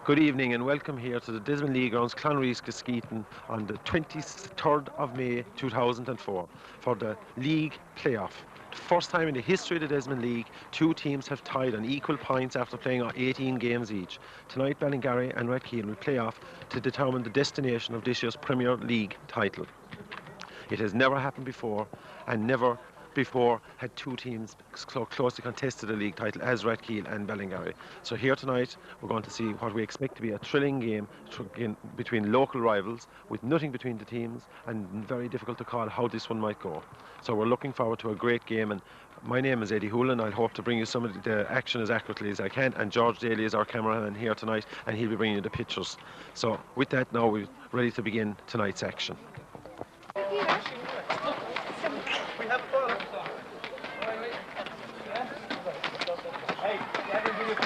Good evening and welcome here to the Desmond League grounds Clounreask, Askeaton on the 23rd of May 2004 for the league playoff. The first time in the history of the Desmond League, two teams have tied on equal points after playing 18 games each. Tonight Ballingarry and Rathkeale will play off to determine the destination of this year's Premier League title. It has never happened before, and never before had two teams so closely contested the league title as Rathkeale and Ballingarry. So here tonight we're going to see what we expect to be a thrilling game between local rivals with nothing between the teams, and very difficult to call how this one might go. So we're looking forward to a great game, and my name is Eddie Hoolan. I hope to bring you some of the action as accurately as I can, and George Daly is our cameraman here tonight, and he'll be bringing you the pictures. So with that, now we're ready to begin tonight's action.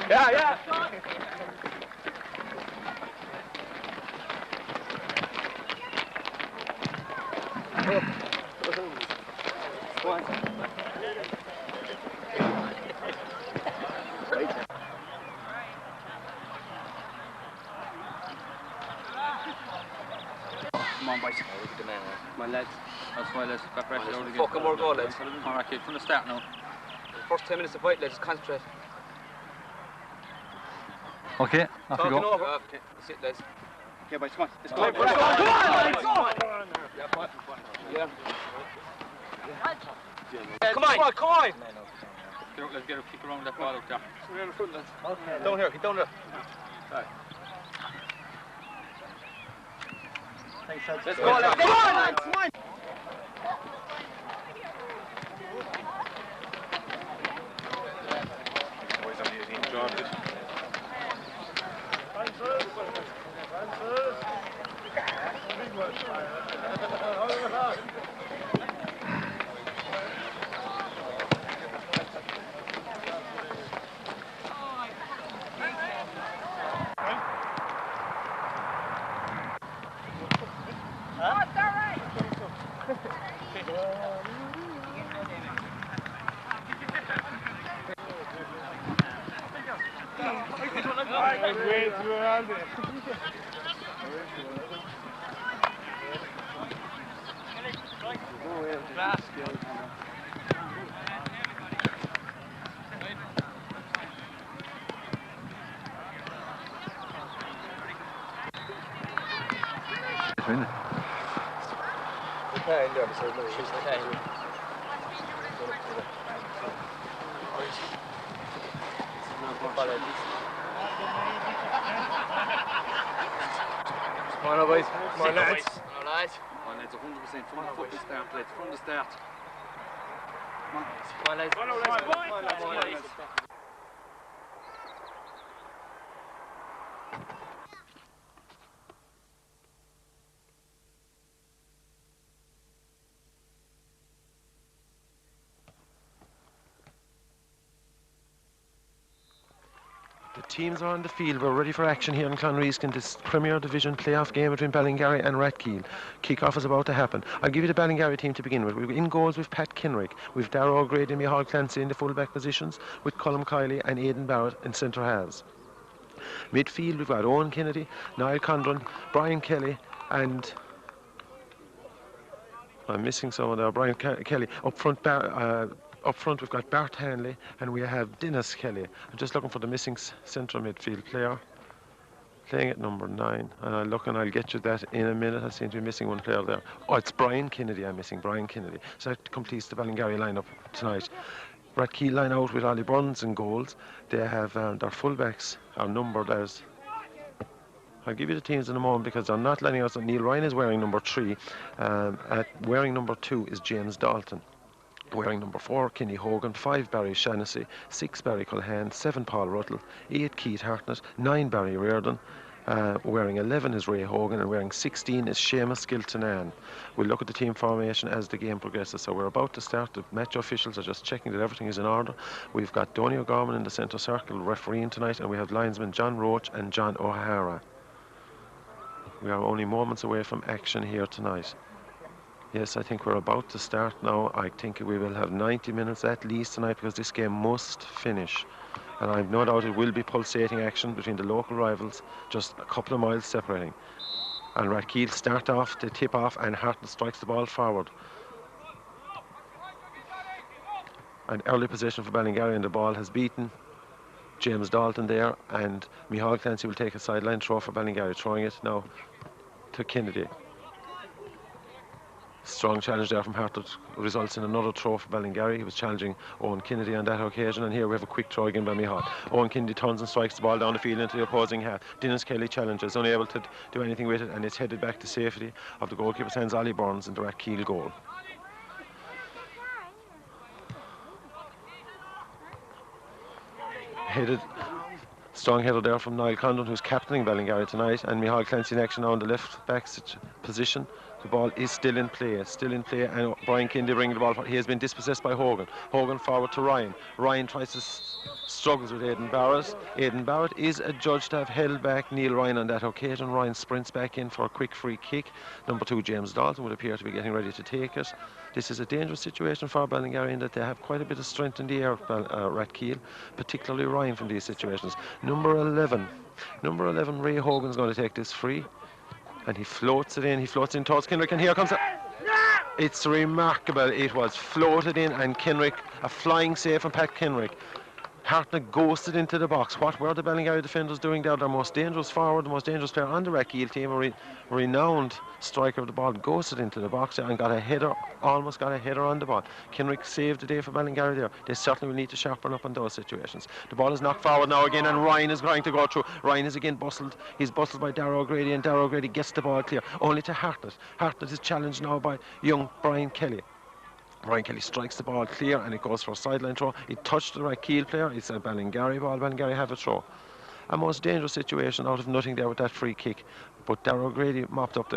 Yeah. Come on, boys. Come on, lads. That's why, lads. Got pressure out again. Fucking more goal, lads. All right, kid, from the start now. First 10 minutes of fight, lads. Just concentrate. Okay, off you go. Over. Okay, that's it, lads. Okay, boys, come on. Let's go. Come on. Come on. Let's get a kick around that ball out there. Down here, get down there. Right. Thanks, lads. Let's go, lads. Come on, lads. Come on. Boys on the 18 dropped it. Come on, boys. Come on, lads. All right. Come on, lads, 100% from the fucking start, lads. From the start. Come on. Come on, lads. Come on, lads. The teams are on the field. We're ready for action here in Clounreask in this Premier Division playoff game between Ballingarry and Rathkeale. Kick-off is about to happen. I'll give you the Ballingarry team to begin with. We're in goals with Pat Kendrick, with Darla, Grady and Micheál Clancy in the full-back positions, with Colm Kiley and Aidan Barrett in centre halves. Midfield, we've got Owen Kennedy, Niall Condren, Brian Kelly and... I'm missing someone there, Brian Kelly. Up front, we've got Bart Hanley and we have Dennis Kelly. I'm just looking for the missing central midfield player. Playing at number 9. And I'll look and I'll get you that in a minute. I seem to be missing one player there. Oh, it's Brian Kennedy I'm missing, Brian Kennedy. So that completes the Ballingarry lineup tonight. Rathkeale line out with Ollie Burns in goals. They have their fullbacks are numbered as... I'll give you the teams in a moment because they're not letting us. Neil Ryan is wearing number 3. Wearing number 2 is James Dalton. Wearing number 4, Kenny Hogan, 5, Barry Shannon, 6, Barry Cohan, 7, Paul Ruttall, 8, Keith Hartnett, 9, Barry Reardon. Wearing 11 is Ray Hogan, and wearing 16 is Seamus Giltonan. We'll look at the team formation as the game progresses. So we're about to start. The match officials are just checking that everything is in order. We've got Donny O'Gorman in the centre circle refereeing tonight, and we have linesmen John Roach and John O'Hara. We are only moments away from action here tonight. Yes, I think we're about to start now. I think we will have 90 minutes at least tonight because this game must finish. And I've no doubt it will be pulsating action between the local rivals, just a couple of miles separating. And Rathkeale start off to tip off, and Harton strikes the ball forward. An early position for Ballingarry, and the ball has beaten James Dalton there, and Micheál Clancy will take a sideline throw for Ballingarry, throwing it now to Kindy. Strong challenge there from Harton results in another throw for Ballingarry. He was challenging Owen Kindy on that occasion, and here we have a quick throw again by Micheál. Owen Kindy turns and strikes the ball down the field into the opposing half. Dennis Kelly challenges, unable to do anything with it, and it's headed back to safety of the goalkeeper's hands, Ollie Burns, in the Rathkeale goal. Strong header there from Niall Condon, who's captaining Ballingarry tonight, and Micheál Clancy in action now in the left back position. The ball is still in play, and Brian Kindy bringing the ball. He has been dispossessed by Hogan. Hogan forward to Ryan. Ryan tries to struggles with Aidan Barrett. Aidan Barrett is adjudged to have held back Neil Ryan on that occasion. Ryan sprints back in for a quick free kick. Number 2, James Dalton, would appear to be getting ready to take it. This is a dangerous situation for Ballingarry in that they have quite a bit of strength in the air, Rathkeale, particularly Ryan from these situations. Number 11, Ray Hogan's going to take this free. And he floats it in towards Kendrick, and here comes it. It's remarkable. It was floated in, and Kendrick, a flying save from Pat Kendrick. Hartnett ghosted into the box. What were the Ballingarry defenders doing there? Their most dangerous forward, the most dangerous player on the Rathkeale team, a renowned striker of the ball, ghosted into the box and got a header, almost got a header on the ball. Kendrick saved the day for Ballingarry there. They certainly will need to sharpen up on those situations. The ball is knocked forward now again, and Ryan is going to go through. Ryan is again bustled. He's bustled by Darragh Grady, and Darragh Grady gets the ball clear, only to Hartnett. Hartnett is challenged now by young Brian Kelly. Brian Kelly strikes the ball clear, and it goes for a sideline throw. It touched the Rathkeale player. It's a Ballingarry ball. Ballingarry have a throw. A most dangerous situation out of nothing there with that free kick. But Darragh Grady mopped up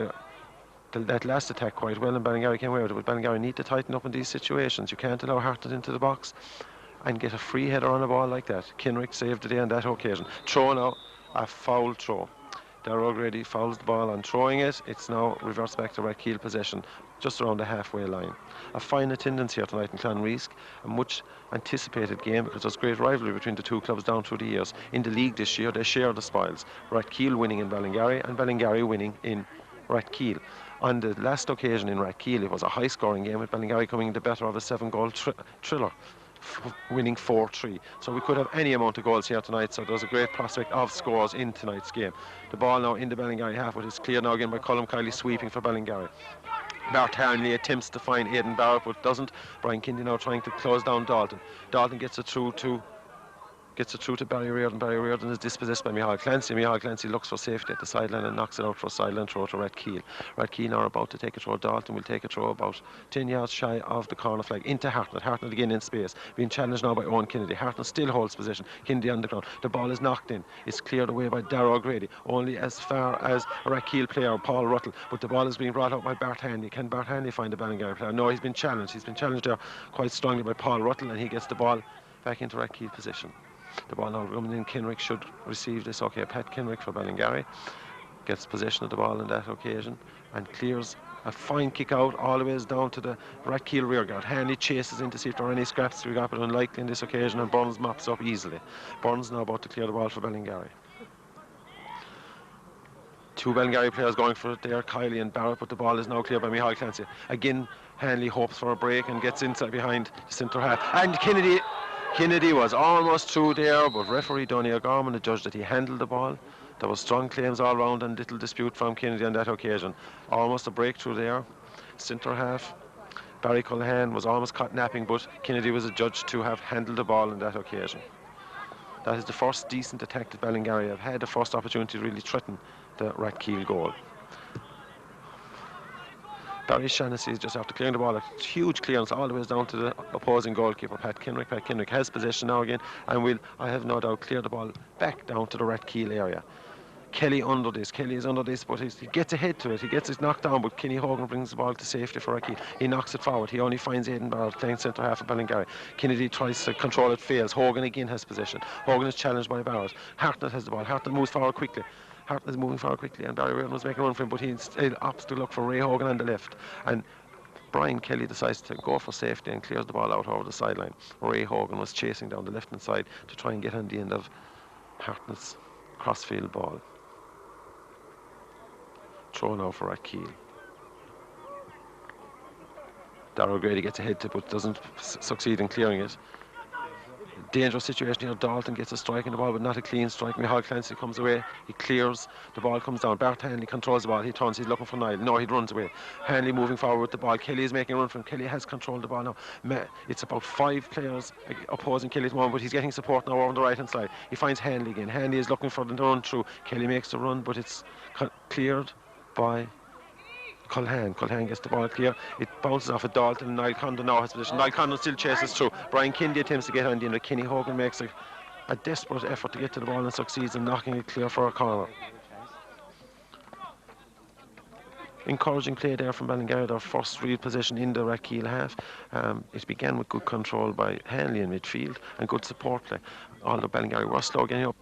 that last attack quite well, and Ballingarry came away with it. But Ballingarry need to tighten up in these situations. You can't allow Hartnett into the box and get a free header on a ball like that. Kinrick saved the day on that occasion. Throw now, a foul throw. Darragh Grady fouls the ball on throwing it. It's now reverts back to Rathkeale possession, just around the halfway line. A fine attendance here tonight in Clounreask, a much anticipated game because there's great rivalry between the two clubs down through the years. In the league this year, they share the spoils. Rathkeale winning in Ballingarry and Ballingarry winning in Rathkeale. On the last occasion in Rathkeale, it was a high-scoring game with Ballingarry coming the better of a 7-goal thriller, winning 4-3. So we could have any amount of goals here tonight, so there's a great prospect of scores in tonight's game. The ball now in the Ballingarry half, but it's cleared now again by Colm Kiley sweeping for Ballingarry. Bart Hanley attempts to find Aidan Barrett but doesn't. Brian Kindy now trying to close down Dalton. Dalton gets it through to Barry Reardon. Barry Reardon is dispossessed by Micheál Clancy. Micheál Clancy looks for safety at the sideline and knocks it out for a sideline throw to Rathkeale. Rathkeale are about to take a throw. Dalton will take a throw about 10 yards shy of the corner flag into Hartnett. Hartnett again in space, being challenged now by Owen Kennedy. Hartnett still holds position. Kennedy on the ground. The ball is knocked in. It's cleared away by Darragh Grady, only as far as a Rathkeale player, Paul Ruttle. But the ball is being brought out by Bart Hanley. Can Bart Hanley find the Ballingarry player? No, he's been challenged. He's been challenged there quite strongly by Paul Ruttle, and he gets the ball back into Rathkeale position. The ball now coming in. Kinrick should receive this. Okay, Pat Kinrick for Ballingarry gets possession of the ball on that occasion and clears a fine kick out all the way down to the Rathkeale rearguard. Hanley chases in to see if there are any scraps we got, but unlikely in this occasion, and Burns mops up easily. Burns now about to clear the ball for Ballingarry. Two Ballingarry players going for it there, Kiley and Barrett, but the ball is now cleared by Micheál Clancy. Again, Hanley hopes for a break and gets inside behind the centre half. And Kennedy was almost through there, but referee Donny O'Gorman adjudged that he handled the ball. There was strong claims all round and little dispute from Kennedy on that occasion. Almost a breakthrough there. Centre half, Barry Culhane was almost caught napping, but Kennedy was adjudged to have handled the ball on that occasion. That is the first decent attack that Ballingarry have had, the first opportunity to really threaten the Rathkeale goal. Barry Shaughnessy is just after clearing the ball, a huge clearance all the way down to the opposing goalkeeper, Pat Kinrick. Pat Kinrick has possession now again and will, I have no doubt, clear the ball back down to the Rathkeale area. Kelly under this. Kelly is under this, but he gets ahead to it. He gets it knocked down, but Kenny Hogan brings the ball to safety for Rathkeale. He knocks it forward. He only finds Aidan Barrett playing centre half of Ballingarry. Kennedy tries to control it, fails. Hogan again has possession. Hogan is challenged by Barrett. Hartnett has the ball. Hartnett moves forward quickly. Hartnett is moving forward quickly, and Barry Reardon was making a run for him, but he still opts to look for Ray Hogan on the left. And Brian Kelly decides to go for safety and clears the ball out over the sideline. Ray Hogan was chasing down the left-hand side to try and get on the end of Hartnett's crossfield ball. Throw now for Rathkeale. Darla Grady gets ahead to but doesn't succeed in clearing it. Dangerous situation here. Dalton gets a strike in the ball, but not a clean strike. Micheál Clancy comes away. He clears. The ball comes down. Bart Hanley controls the ball. He turns. He's looking for Niall. No, he runs away. Hanley moving forward with the ball. Kelly is making a run from him. Kelly has controlled the ball now. It's about 5 players opposing Kelly at the moment, but he's getting support now on the right-hand side. He finds Hanley again. Hanley is looking for the run through. Kelly makes the run, but it's cleared by Cohan. Cohan gets the ball clear. It bounces off of Dalton. Niall Condon now has position. Niall Condon still chases through. Brian Kindy attempts to get on the end. Kenny Hogan makes a desperate effort to get to the ball and succeeds in knocking it clear for a corner. Encouraging play there from Ballingarry, their first real possession in the Rathkeale half. It began with good control by Hanley in midfield and good support play. Although Ballingarry were slow getting up,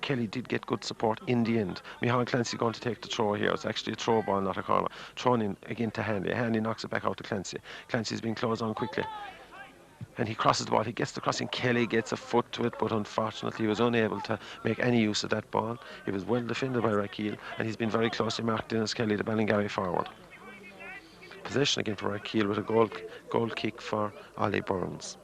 Kelly did get good support in the end. Micheál Clancy going to take the throw here. It's actually a throw ball, not a corner. Thrown in again to Hanley. Hanley knocks it back out to Clancy. Clancy's been closed on quickly. And he crosses the ball. He gets the crossing. Kelly gets a foot to it, but unfortunately he was unable to make any use of that ball. He was well defended by Rathkeale, and he's been very closely marked in as Kelly, the Ballingarry forward. Possession again for Rathkeale with a goal kick for Ollie Burns.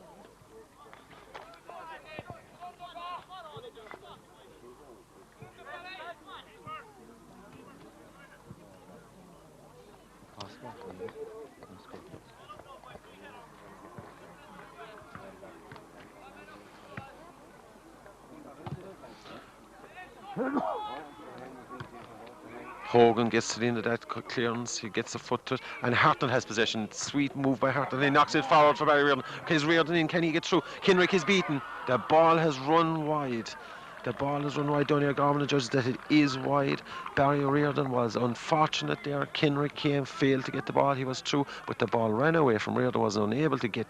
Hogan gets to the end of that clearance. He gets a foot to it, and Hartnett has possession. Sweet move by Hartnett. He knocks it forward for Barry Reardon. Is Reardon in? Can he get through? Kendrick is beaten. The ball has run wide. The ball has run wide. Donegal Garmin judges that it is wide. Barry Reardon was unfortunate there. Kendrick failed to get the ball. He was through, but the ball ran away from Reardon. Was unable to get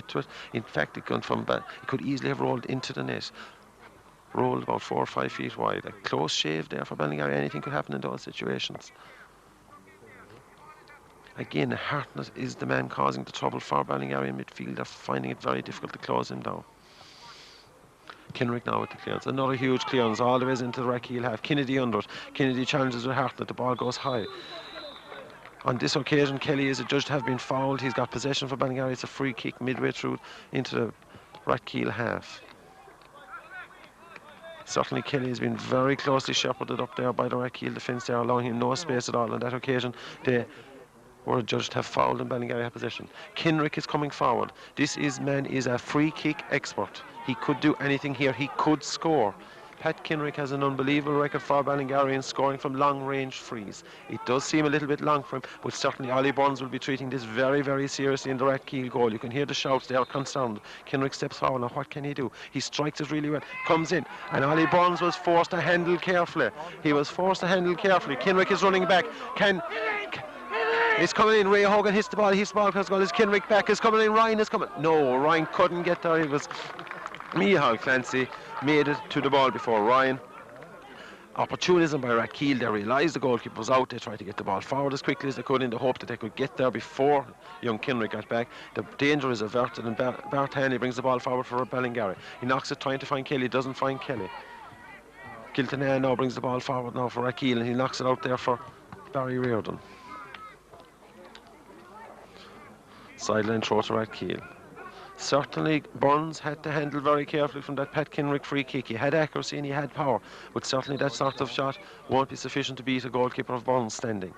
to it. In fact, it could easily have rolled into the net. Rolled about 4 or 5 feet wide. A close shave there for Ballingarry. Anything could happen in those situations. Again, Hartnett is the man causing the trouble for Ballingarry in midfield. They're finding it very difficult to close him down. Kendrick now with the clearance. Another huge clearance all the way into the Rathkeale half. Kennedy under it. Kennedy challenges with Hartnett. The ball goes high. On this occasion, Kelly is adjudged to have been fouled. He's got possession for Ballingarry. It's a free kick midway through into the Rathkeale half. Certainly Kelly has been very closely shepherded up there by the Rathkeale defence there, allowing him no space at all. On that occasion, they were adjudged to have fouled and Ballingarry had possession. Kendrick is coming forward. This man is a free kick expert. He could do anything here. He could score. Pat Kendrick has an unbelievable record for Ballingarry in scoring from long-range frees. It does seem a little bit long for him, but certainly Ollie Burns will be treating this very, very seriously in the Rathkeale goal. You can hear the shouts. They are concerned. Kendrick steps forward. Now, what can he do? He strikes it really well. Comes in, and Ollie Burns was forced to handle carefully. He was forced to handle carefully. Kendrick is running back. It's coming in. Ray Hogan hits the ball. Hits the ball across the goal. Is Kendrick back? Is coming in. Ryan is coming. No, Ryan couldn't get there. It was Micheál Clancy made it to the ball before Ryan. Opportunism by Rathkeale. They realised the goalkeeper was out. They tried to get the ball forward as quickly as they could in the hope that they could get there before young Kendrick got back. The danger is averted, and Bart Hanley brings the ball forward for Ballingarry. He knocks it trying to find Kelly. Doesn't find Kelly. Kiltanea now brings the ball forward now for Rathkeale, and he knocks it out there for Barry Reardon. Sideline throw to Rathkeale. Certainly Burns had to handle very carefully from that Petkin free kick. He had accuracy and he had power, but certainly that sort of shot won't be sufficient to beat a goalkeeper of Burns standing.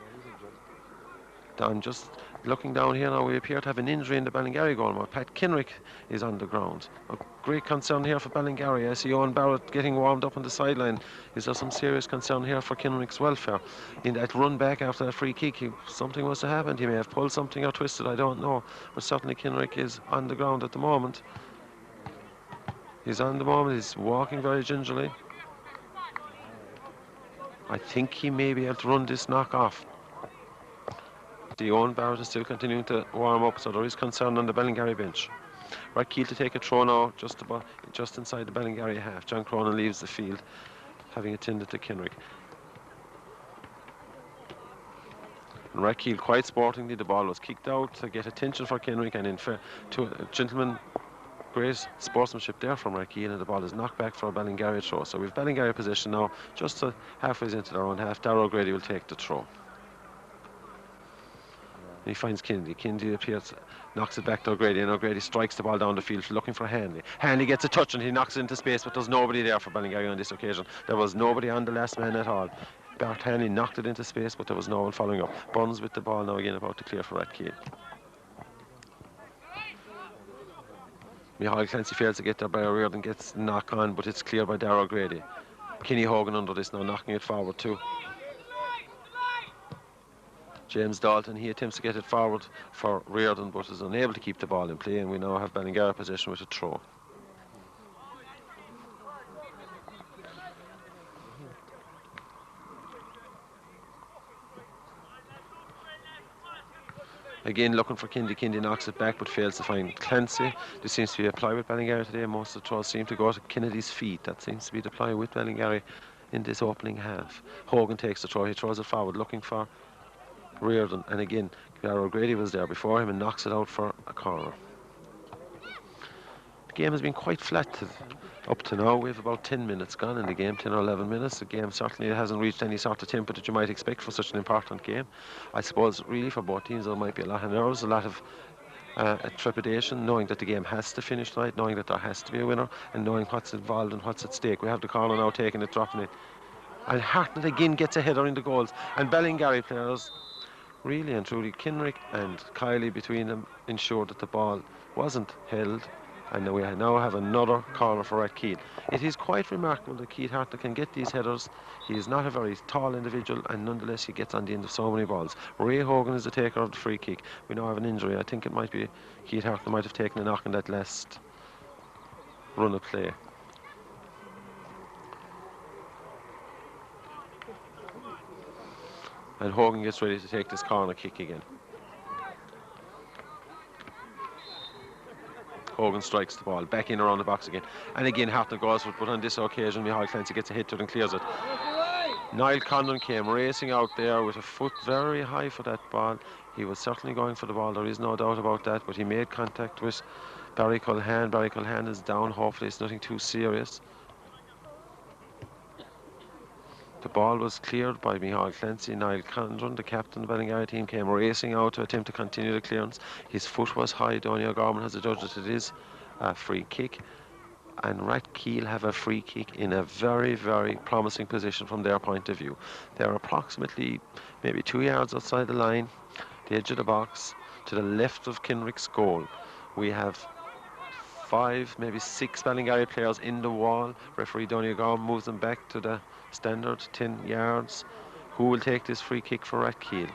I'm just looking down here now. We appear to have an injury in the Ballingarry goal. Pat Kendrick is on the ground. A great concern here for Ballingarry. I see Owen Barrett getting warmed up on the sideline. Is there some serious concern here for Kendrick's welfare? In that run back after that free kick, something must have happened. He may have pulled something or twisted, I don't know. But certainly Kendrick is on the ground at the moment. He's on the moment. He's walking very gingerly. I think he may be able to run this knock off. The Owen Barrett is still continuing to warm up, so there is concern on the Ballingarry bench. Rathkeale to take a throw now, just inside the Ballingarry half. John Cronin leaves the field, having attended to Kendrick. And Rathkeale quite sportingly, the ball was kicked out to get attention for Kendrick, and in fair to gentlemen, great sportsmanship there from Rathkeale, and the ball is knocked back for a Ballingarry throw. So we've Ballingarry possession now, just halfway into their own half. Darla Grady will take the throw. He finds Kindy. Kindy appears, knocks it back to O'Grady, and O'Grady strikes the ball down the field looking for Hanley. Hanley gets a touch and he knocks it into space, but there's nobody there for Ballingarry on this occasion. There was nobody on the last man at all. Bart Hanley knocked it into space, but there was no one following up. Burns with the ball now again, about to clear for Rathkeale. Michael Clancy fails to get there by Reardon, gets knock on, but it's cleared by Darla Grady. Kenny Hogan under this now, knocking it forward too. James Dalton, he attempts to get it forward for Reardon, but is unable to keep the ball in play, and we now have Ballingarry possession with a throw. Again looking for Kindy. Kindy knocks it back but fails to find Clancy. This seems to be a ply with Ballingarry today. Most of the throws seem to go to Kennedy's feet. That seems to be the ply with Ballingarry in this opening half. Hogan takes the throw. He throws it forward looking for Reardon, and again Grady was there before him and knocks it out for a corner. The game has been quite flat up to now. We have about 10 minutes gone in the game, 10 or 11 minutes. The game certainly hasn't reached any sort of tempo that you might expect for such an important game. I suppose really for both teams there might be a lot of nerves, a lot of trepidation, knowing that the game has to finish tonight, knowing that there has to be a winner, and knowing what's involved and what's at stake. We have the corner now taking it, dropping it, and Hartnett again gets a header in the goals, and Ballingarry players really and truly, Kendrick and Kiley between them, ensured that the ball wasn't held, and we now have another corner for Rathkeale. It is quite remarkable that Keith Hartnett can get these headers. He is not a very tall individual, and nonetheless he gets on the end of so many balls. Ray Hogan is the taker of the free kick. We now have an injury. I think it might be Keith Hartnett might have taken a knock in that last run of play. And Hogan gets ready to take this corner kick again. Hogan strikes the ball back in around the box again, and again Hartnett goes for it, but on this occasion Michael Clancy gets a hit to it and clears it. Niall Condon came racing out there with a foot very high for that ball. He was certainly going for the ball, there is no doubt about that, but he made contact with Barry Cohan. Barry Cohan is down, hopefully it's nothing too serious. The ball was cleared by Michael Clancy. Niall Condon, the captain of the Ballingarry team, came racing out to attempt to continue the clearance. His foot was high. Donny O'Gorman has adjudged that it is a free kick. And Rathkeale have a free kick in a very, very promising position from their point of view. They're approximately maybe 2 yards outside the line, the edge of the box, to the left of Kendrick's goal. We have 5, maybe 6 Ballingarry players in the wall. Referee Donny O'Gorman moves them back to the standard 10 yards. Who will take this free kick for Rathkeale?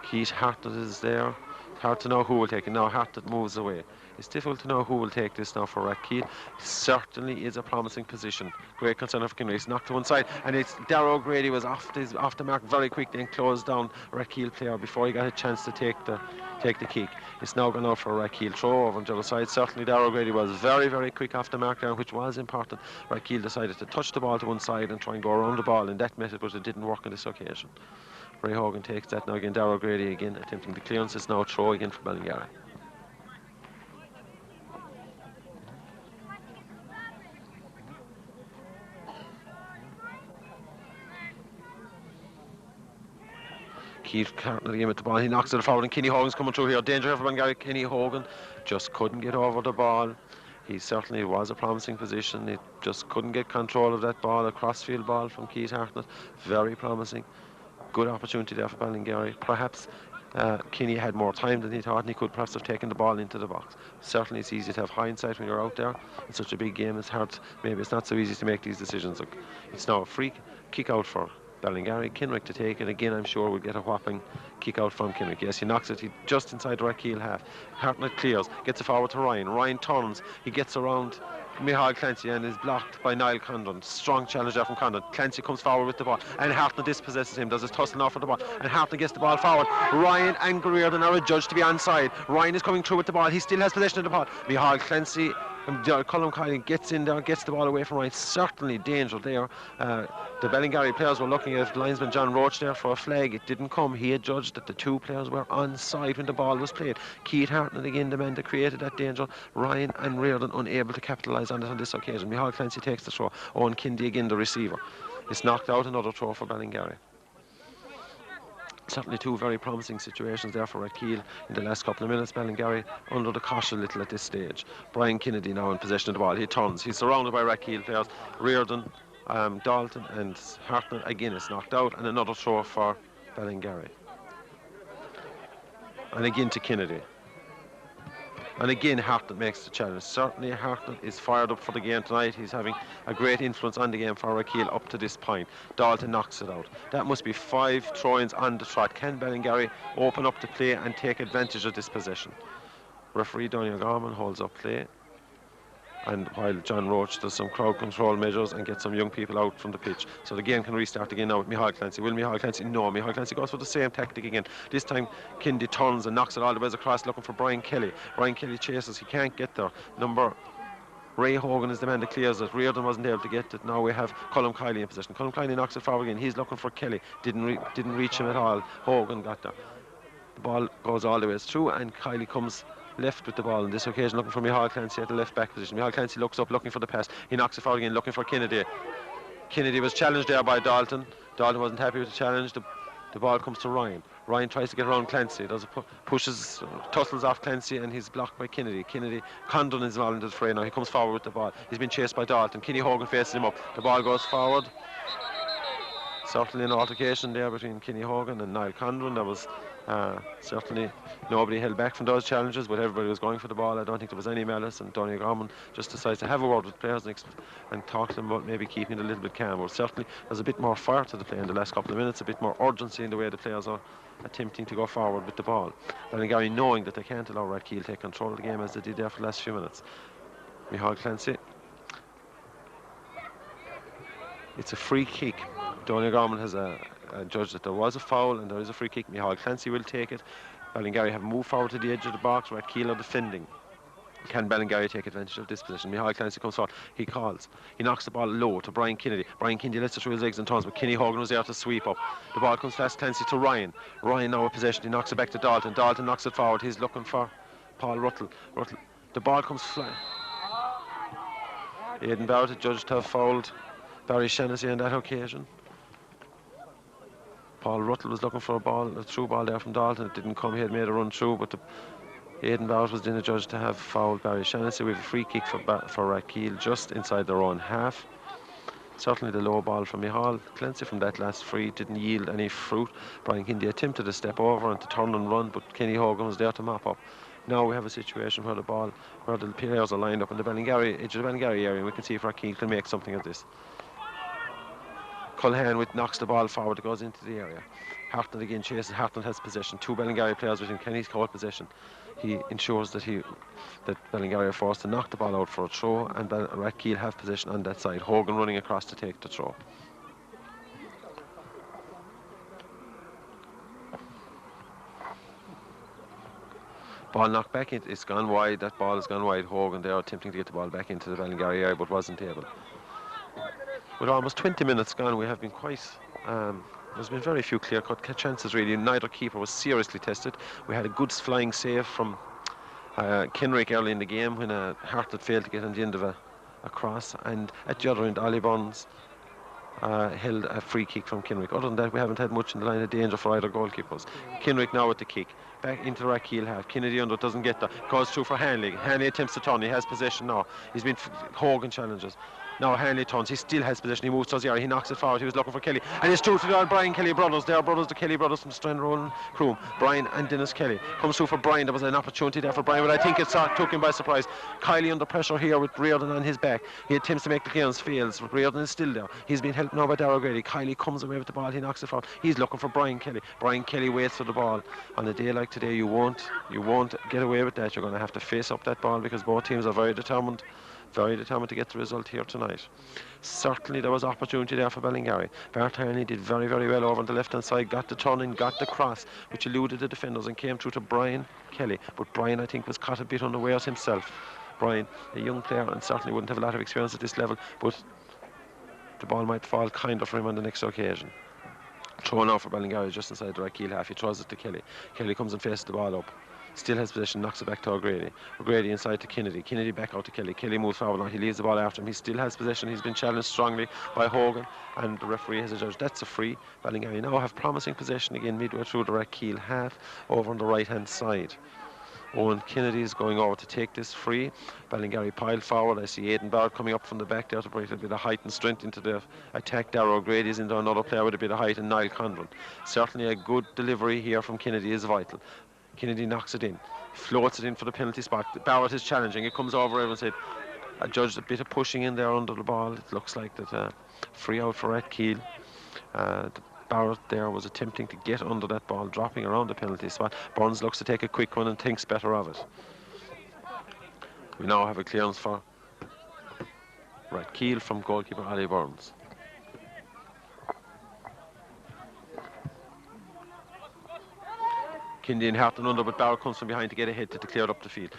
Keith Hartnett is there. Hard to know who will take it. Now Hartnett moves away. It's difficult to know who will take this now for Rathkeale. Certainly is a promising position. Great concern for Kindy. It's knocked to one side, and it's Darla Grady was off the mark very quickly and closed down Rathkeale player before he got a chance to take the kick. It's now gone out for a Rathkeale throw over on the other side. Certainly Darla Grady was very, very quick off the mark there, which was important. Rathkeale decided to touch the ball to one side and try and go around the ball in that method, but it didn't work on this occasion. Ray Hogan takes that now again. Darla Grady again attempting the clearance. It's now a throw again for Ballingarry. Keith Carton again with the ball. He knocks it forward, and Kenny Hogan's coming through here. Danger for Ballingarry. Kenny Hogan just couldn't get over the ball. He certainly was a promising position. He just couldn't get control of that ball. A crossfield ball from Keith Hartnett. Very promising. Good opportunity there for Ballingarry. Perhaps Kenny had more time than he thought, and he could perhaps have taken the ball into the box. Certainly it's easy to have hindsight when you're out there. In such a big game, it's hard. Maybe it's not so easy to make these decisions. Look, it's now a free kick out for Ballingarry. Kendrick to take it. Again, I'm sure we'll get a whopping kick out from Kendrick. Yes, he knocks it just inside the Rathkeale half. Hartnett clears, gets it forward to Ryan. Ryan turns, he gets around Micheál Clancy and is blocked by Niall Condon. Strong challenge there from Condon. Clancy comes forward with the ball and Hartnett dispossesses him. Does his tussle off for the ball and Hartnett gets the ball forward. Ryan and Reardon are adjudged to be onside. Ryan is coming through with the ball. He still has possession of the ball. Micheál Clancy, Colm Kiley gets in there, gets the ball away from Ryan. Certainly danger there. The Ballingarry players were looking at linesman John Roach there for a flag. It didn't come. He had judged that the two players were onside when the ball was played. Keith Hartnett again, the man that created that danger. Ryan and Reardon unable to capitalise on it on this occasion. Micheál Clancy takes the throw. Owen Kindy again the receiver. It's knocked out, another throw for Ballingarry. Certainly two very promising situations there for Rathkeale in the last couple of minutes. Ballingarry under the cosh a little at this stage. Brian Kennedy now in possession of the ball. He turns. He's surrounded by Rathkeale players. Reardon, Dalton and Hartnett again is knocked out, and another throw for Ballingarry. And again to Kennedy. And again Hartnett makes the challenge. Certainly Hartnett is fired up for the game tonight. He's having a great influence on the game for Rathkeale up to this point. Dalton knocks it out. That must be 5 throw-ins on the trot. Can Ballingarry open up the play and take advantage of this possession? Referee Donny Garman holds up play. And while John Roach does some crowd control measures and gets some young people out from the pitch. So the game can restart again now with Micheál Clancy. Will Micheál Clancy? No, Micheál Clancy goes for the same tactic again. This time Kindy turns and knocks it all the way across looking for Brian Kelly. Brian Kelly chases, he can't get there. Ray Hogan is the man that clears it. Reardon wasn't able to get it. Now we have Colm Kiley in possession. Colm Kiley knocks it forward again. He's looking for Kelly. Didn't reach him at all. Hogan got there. The ball goes all the way through and Kiley comes left with the ball on this occasion, looking for Micheál Clancy at the left back position. Micheál Clancy looks up looking for the pass. He knocks it forward again looking for Kennedy. Kennedy was challenged there by Dalton. Dalton wasn't happy with the challenge. The ball comes to Ryan. Ryan tries to get around Clancy. Tussles off Clancy and he's blocked by Kennedy. Condon is involved into the fray now. He comes forward with the ball. He's been chased by Dalton. Kenny Hogan faces him up. The ball goes forward. Certainly an altercation there between Kenny Hogan and Niall Condon. There was certainly nobody held back from those challenges, but everybody was going for the ball. I don't think there was any malice, and Donny Gorman just decides to have a word with players and talk to them about maybe keeping it a little bit calm. But certainly there's a bit more fire to the play in the last couple of minutes, a bit more urgency in the way the players are attempting to go forward with the ball. Ballingarry knowing that they can't allow Rathkeale to take control of the game as they did there for the last few minutes. Micheál Clancy. It's a free kick. Donny Gorman has judged that there was a foul and there is a free kick. Micheál Clancy will take it. Ballingarry have moved forward to the edge of the box. Rathkeale are defending. Can Ballingarry take advantage of this position? Micheál Clancy comes forward. He calls. He knocks the ball low to Brian Kennedy. Brian Kennedy lets it through his legs and turns, but Kenny Hogan was there to sweep up. The ball comes past Clancy to Ryan. Ryan now with possession. He knocks it back to Dalton. Dalton knocks it forward. He's looking for Paul Ruttle. The ball comes flying. Aidan Barrett, judged to have fouled Barry Shannon on that occasion. Paul Ruttle was looking for a through ball there from Dalton. It didn't come. He had made a run through, but Aidan Barrett was then adjudged to have fouled Barry Shannon. So we have a free kick for Rathkeale just inside their own half. Certainly the low ball from Micheál Clancy from that last free didn't yield any fruit. Brian Kindy attempted to step over and to turn and run, but Kenny Hogan was there to mop up. Now we have a situation where the players are lined up in the Ballingarry edge of the Ballingarry area, and we can see if Rathkeale can make something of this. Cohan knocks the ball forward, it goes into the area. Hartnett again chases. Hartnett has possession. 2 Ballingarry players with him. Kenny's hold possession. He ensures that Ballingarry are forced to knock the ball out for a throw, and Rathkeale have possession on that side. Hogan running across to take the throw. Ball knocked back. It's gone wide. That ball has gone wide. Hogan there attempting to get the ball back into the Ballingarry area, but wasn't able. With almost 20 minutes gone, we have been quite... there's been very few clear-cut chances, really. Neither keeper was seriously tested. We had a good flying save from Kendrick early in the game when Hartnett failed to get on the end of a cross. And at the other end, Ollie Burns held a free kick from Kendrick. Other than that, we haven't had much in the line of danger for either goalkeepers. Kendrick now with the kick. Back into Rathkeale half. Kennedy under doesn't get there. Goes through for Hanley. Hanley attempts to turn. He has possession now. He's been Hogan challenges. Now Hanley turns. He still has possession. He moves towards the area. He knocks it forward. He was looking for Kelly. And it's through to the Brian Kelly brothers. They are brothers, the Kelly brothers from Stranraer and Croom. Brian and Dennis Kelly. Comes through for Brian. There was an opportunity there for Brian, but I think it took him by surprise. Kiley under pressure here with Reardon on his back. He attempts to make the clearance, fails, but Reardon is still there. He's been helped now by Darla Grady. Kiley comes away with the ball. He knocks it forward. He's looking for Brian Kelly. Brian Kelly waits for the ball. On a day like today, you won't get away with that. You're going to have to face up that ball because both teams are very determined very determined to get the result here tonight. Certainly there was opportunity there for Ballingarry. Bart Hanley did very, very well over on the left-hand side, got the turn in, got the cross, which eluded the defenders and came through to Brian Kelly. But Brian, I think, was caught a bit unawares himself. Brian, a young player, and certainly wouldn't have a lot of experience at this level, but the ball might fall kind of for him on the next occasion. Throw now for Ballingarry just inside the Rathkeale half. He throws it to Kelly. Kelly comes and faces the ball up. Still has possession, knocks it back to O'Grady. O'Grady inside to Kennedy. Kennedy back out to Kelly. Kelly moves forward now. He leaves the ball after him. He still has possession. He's been challenged strongly by Hogan, and the referee has adjudged that's a free. Ballingarry now have promising possession again midway through the Rathkeale half over on the right-hand side. Owen Kennedy is going over to take this free. Ballingarry pile forward. I see Aidan Bard coming up from the back there to bring a bit of height and strength into the attack. Darrow Grady is into another player with a bit of height, and Niall Condon. Certainly a good delivery here from Kennedy is vital. Kennedy knocks it in, floats it in for the penalty spot. Barrett is challenging. It comes over. Everyone said, judged a bit of pushing in there under the ball. It looks like that free out for Rathkeale. Barrett there was attempting to get under that ball, dropping around the penalty spot. Burns looks to take a quick one and thinks better of it. We now have a clearance for Rathkeale from goalkeeper Ali Burns. Kindy and Harton under, but Barrett comes from behind to get ahead to clear up the field.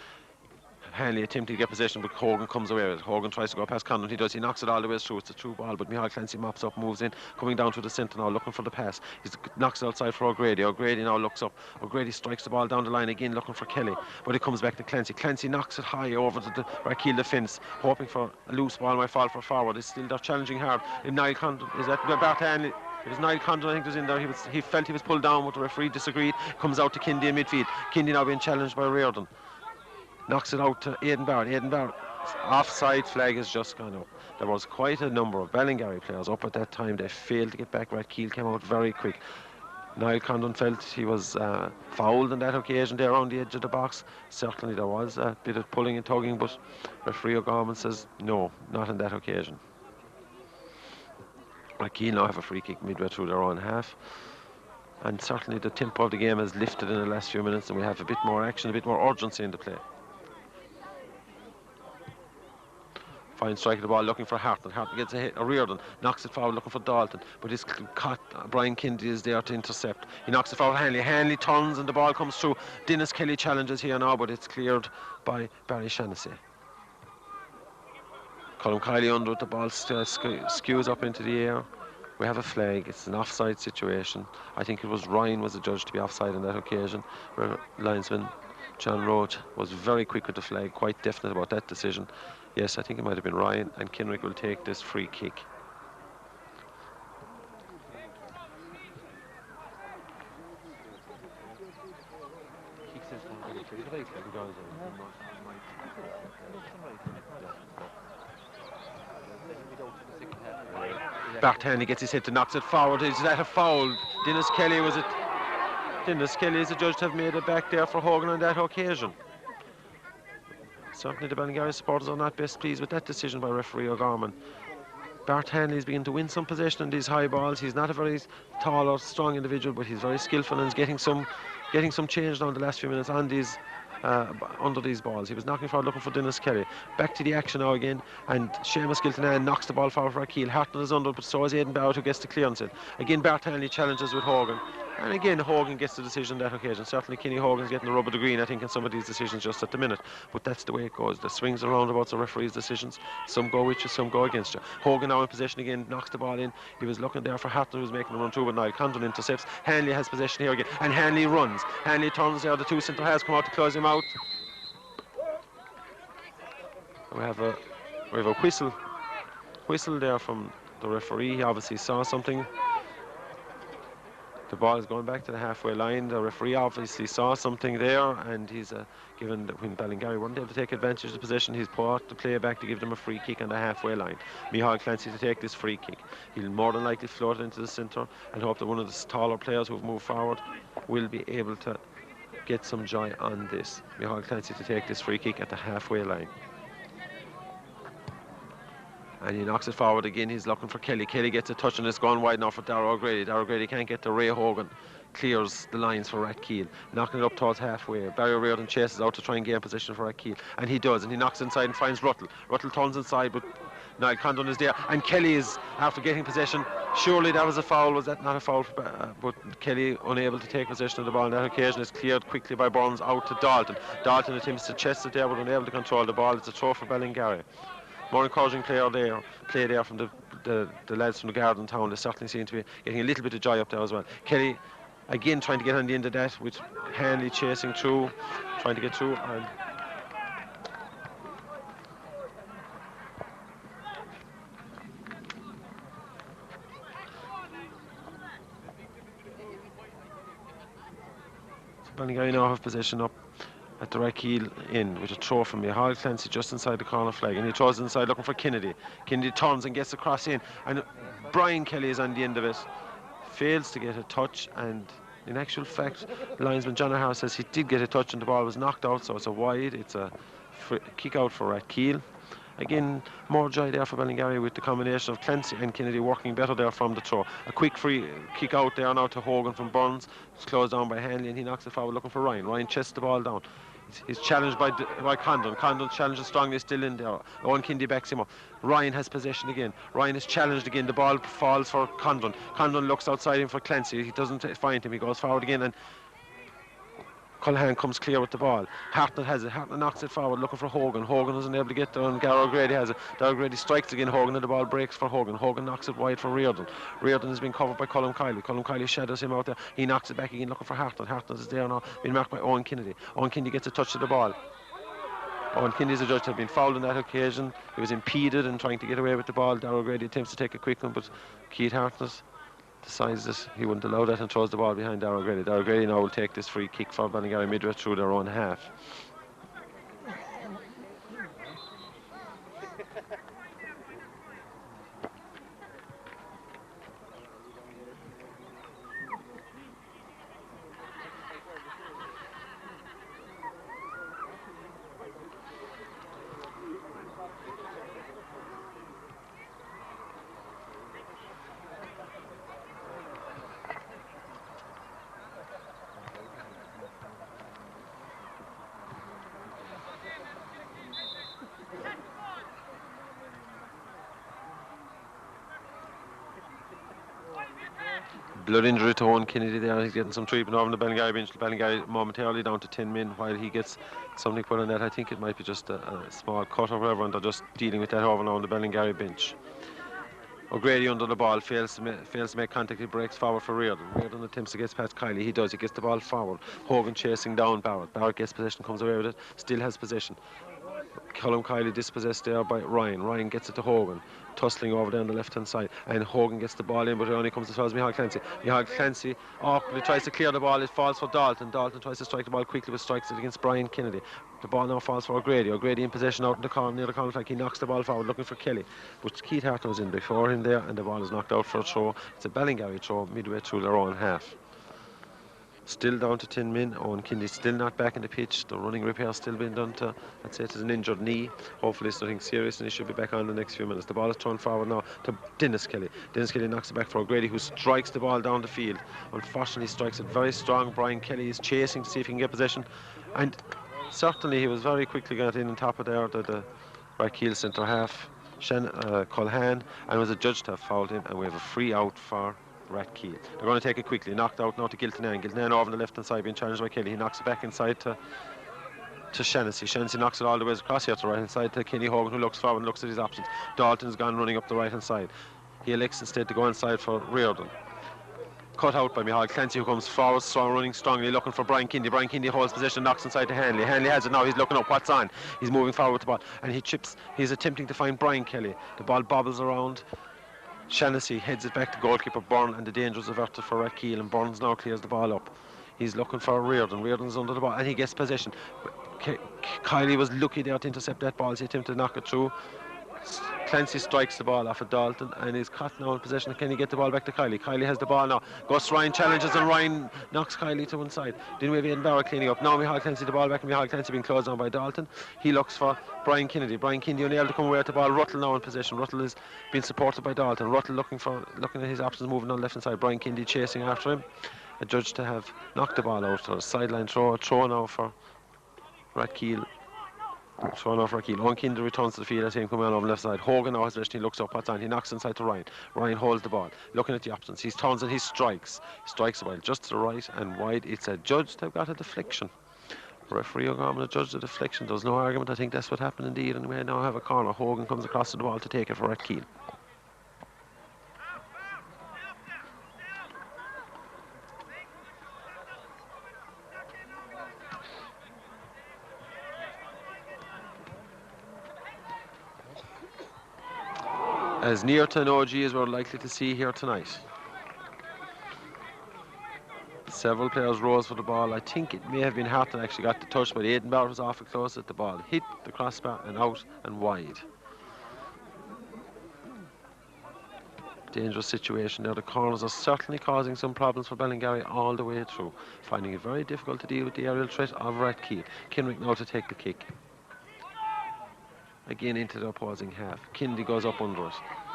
Hanley attempting to get possession, but Hogan comes away with it. Hogan tries to go past Condon. He does. He knocks it all the way through. It's a true ball, but Michael Clancy mops up, moves in, coming down to the centre now, looking for the pass. He knocks it outside for O'Grady. O'Grady now looks up. O'Grady strikes the ball down the line again, looking for Kelly, but it comes back to Clancy. Clancy knocks it high over to the Rathkeale defence, hoping for a loose ball might fall for forward. It's still there challenging hard. And Niall Condon, is that Bart Hanley? It was Niall Condon, I think, was in there. He felt he was pulled down, but the referee disagreed. Comes out to Kindy in midfield. Kindy now being challenged by Reardon. Knocks it out to Aidan Barrett. Aidan Barrett, offside flag has just gone up. There was quite a number of Ballingarry players up at that time. They failed to get back. Rathkeale came out very quick. Niall Condon felt he was fouled on that occasion there around the edge of the box. Certainly there was a bit of pulling and tugging, but referee O'Gorman says no, not on that occasion. Rathkeale now have a free kick midway through their own half. And certainly the tempo of the game has lifted in the last few minutes, and we have a bit more action, a bit more urgency in the play. Fine strike of the ball, looking for Harton. Harton gets a hit. Reardon knocks it forward, looking for Dalton, but he's caught. Brian Kindy is there to intercept. He knocks it forward. Hanley. Hanley turns and the ball comes through. Dennis Kelly challenges here now, but it's cleared by Barry Shaughnessy. Colin Kiley under it. The ball skews up into the air. We have a flag. It's an offside situation. I think it was Ryan was adjudged to be offside on that occasion, where linesman John Roach was very quick with the flag, quite definite about that decision. Yes, I think it might have been Ryan, and Kendrick will take this free kick. Bart Hanley gets his head to knocks it forward. Is that a foul? Dennis Kelly was it? Dennis Kelly is adjudged to have made it back there for Hogan on that occasion. Certainly the Ballingarry supporters are not best pleased with that decision by referee O'Gorman. Bart Hanley is beginning to win some possession on these high balls. He's not a very tall or strong individual, but he's very skillful and is getting some change now in the last few minutes on these under these balls. He was knocking forward looking for Dennis Kelly. Back to the action now again, and Seamus Gilton knocks the ball forward for Rathkeale. Harton is under, but so is Aidan Barrett, who gets the clearance in. Again Bart Hanley challenges with Hogan, and again Hogan gets the decision on that occasion. Certainly Kenny Hogan's getting the rub of the green, I think, in some of these decisions just at the minute, but that's the way it goes. The swings and roundabouts of referees' decisions. Some go with you, some go against you. Hogan now in possession again, knocks the ball in. He was looking there for Harton, who was making the run through, but Niall Condon intercepts. Hanley has possession here again, and Hanley runs. Hanley turns there, the two centre halves come out to close him out. We have a whistle there from the referee. He obviously saw something. The ball is going back to the halfway line. The referee obviously saw something there, and he's given that when Ballingarry weren't able to take advantage of the position, he's brought the player back to give them a free kick on the halfway line. Micheál Clancy to take this free kick. He'll more than likely float it into the centre and hope that one of the taller players who've moved forward will be able to get some joy on this. Micheál Clancy to take this free kick at the halfway line. And he knocks it forward again. He's looking for Kelly. Kelly gets a touch and it's gone wide now for Darragh O'Grady. Darragh O'Grady can't get to Ray Hogan. clears the lines for Rathkeale, knocking it up towards halfway. Barry Reardon chases out to try and gain position for Rathkeale, and he does, and he knocks inside and finds Ruttall. Ruttall turns inside, but Niall Condon is there, and Kelly is, after getting possession, surely that was a foul. Was that not a foul? But Kelly, unable to take possession of the ball on that occasion, is cleared quickly by Burns out to Dalton. Dalton attempts to chest it there, but unable to control the ball. It's a throw for Ballingarry. More encouraging play there from the lads from the Garden Town. They certainly seem to be getting a little bit of joy up there as well. Kelly again trying to get on the end of that, with Hanley chasing through, trying to get through. And Ballingarry now have possession up at the Rathkeale end with a throw from Micheál Clancy just inside the corner flag, and he throws it inside looking for Kennedy. Kennedy turns and gets the cross in, and Brian Kelly is on the end of it, fails to get a touch, and in actual fact linesman John O'Hara says he did get a touch and the ball was knocked out, so it's a wide. It's a kick out for Rathkeale. Again, more joy there for Ballingarry with the combination of Clancy and Kennedy working better there from the throw. A quick free kick out there now to Hogan from Burns. It's closed down by Hanley, and he knocks it forward looking for Ryan. Ryan chests the ball down. He's challenged by Condon. Condon challenges strongly, still in there. Owen Kindy backs him up. Ryan has possession again. Ryan is challenged again. The ball falls for Condon. Condon looks outside him for Clancy. He doesn't find him. He goes forward again, and Cohan comes clear with the ball. Hartnett has it. Hartnett knocks it forward looking for Hogan. Hogan isn't able to get there, and Grady has it. Grady strikes again Hogan, and the ball breaks for Hogan. Hogan knocks it wide for Reardon. Reardon has been covered by Colm Kiley. Colm Kiley shadows him out there. He knocks it back again looking for Hartnett. Hartnett is there now, being marked by Owen Kennedy. Owen Kennedy gets a touch of the ball. Owen Kennedy, as a judge, had been fouled on that occasion. He was impeded in trying to get away with the ball. Darla Grady attempts to take a quick one, but Keith Hartnett decides that he wouldn't allow that and throws the ball behind Darla Grady. Darla Grady now will take this free kick for Ballingarry midway through their own half. Blood injury to Owen Kennedy there. He's getting some treatment over on the Ballingarry bench. Ballingarry momentarily down to 10 men while he gets something put on that. I think it might be just a small cut or whatever, and they're just dealing with that over now on the Ballingarry bench. O'Grady under the ball, fails to make contact. He breaks forward for Reardon. Reardon attempts to get past Kiley. He does. He gets the ball forward. Hogan chasing down Barrett. Barrett gets possession, comes away with it, still has possession. Colm Kiley dispossessed there by Ryan. Ryan gets it to Hogan, tussling over there on the left-hand side, and Hogan gets the ball in, but it only comes as far as Micheál Clancy. Micheál Clancy awkwardly tries to clear the ball. It falls for Dalton. Dalton tries to strike the ball quickly, but strikes it against Brian Kennedy. The ball now falls for O'Grady. O'Grady in possession out in the corner, near the corner flag. He knocks the ball forward looking for Kelly, but Keith Harton was in before him there, and the ball is knocked out for a throw. It's a Ballingarry throw midway through their own half. Still down to 10 men. Owen Kindy still not back in the pitch. The running repair still being done to, I'd say, it's an injured knee. Hopefully it's nothing serious, and he should be back on the next few minutes. The ball is thrown forward now to Dennis Kelly. Dennis Kelly knocks it back for Grady, who strikes the ball down the field. Unfortunately, strikes it very strong. Brian Kelly is chasing to see if he can get possession, and certainly he was very quickly got in on top of there, the Rathkeale centre half, Shannon, Cohan, and was adjudged to have fouled him, and we have a free out for Rathkeale. They're going to take it quickly. Knocked out now to Giltinan. Giltinan over on the left hand side being challenged by Kelly. He knocks it back inside to Shannon. Shannon knocks it all the way across here to the right hand side to Kenny Hogan, who looks forward and looks at his options. Dalton's gone running up the right hand side. He elects instead to go inside for Reardon. Cut out by Micheál Clancy, who comes forward, running strongly, looking for Brian Kindy. Brian Kindy holds possession, knocks inside to Hanley. Hanley has it now. He's looking up what's on. He's moving forward with the ball, and he chips. He's attempting to find Brian Kelly. The ball bobbles around. Shannon heads it back to goalkeeper Burn, and the danger is averted for Rathkeale, and Burns now clears the ball up. He's looking for Reardon. Reardon's under the ball, and he gets possession. Kiley was lucky there to intercept that ball, so he attempted to knock it through. Clancy strikes the ball off of Dalton, and is caught now in possession. Can he get the ball back to Kiley? Kiley has the ball now. Gus Ryan challenges, and Ryan knocks Kiley to one side. Then we have Ian Barrett cleaning up. Now Micheál Clancy the ball back, and Micheál Clancy being closed on by Dalton. He looks for Brian Kennedy. Brian Kennedy only able to come away with the ball. Ruttall now in possession. Ruttall is being supported by Dalton. Ruttall looking at his options, moving on the left hand side. Brian Kennedy chasing after him. judge to have knocked the ball out, or a sideline throw now for Rathkeale. Thrown off Rathkeale. Owen Kindy returns to the field. I see him coming on over the left side. Hogan now has left. He looks up. What's on? He knocks inside to Ryan. Ryan holds the ball. Looking at the options. He turns and he strikes. Strikes the ball just to the right and wide. It's a judge that got a deflection. Referee O'Gorman judged the deflection. There's no argument. I think that's what happened indeed. And we now have a corner. Hogan comes across to the ball to take it for Rathkeale. As near to an OG as we're likely to see here tonight. Several players rose for the ball. I think it may have been Hart that actually got the touch, but Aidan Barrett was awful close at the ball. Hit the crossbar and out and wide. Dangerous situation there. The corners are certainly causing some problems for Ballingarry all the way through, finding it very difficult to deal with the aerial threat of Rathkeale. Kendrick now to take the kick. Again into the opposing half. Kindy goes up under it.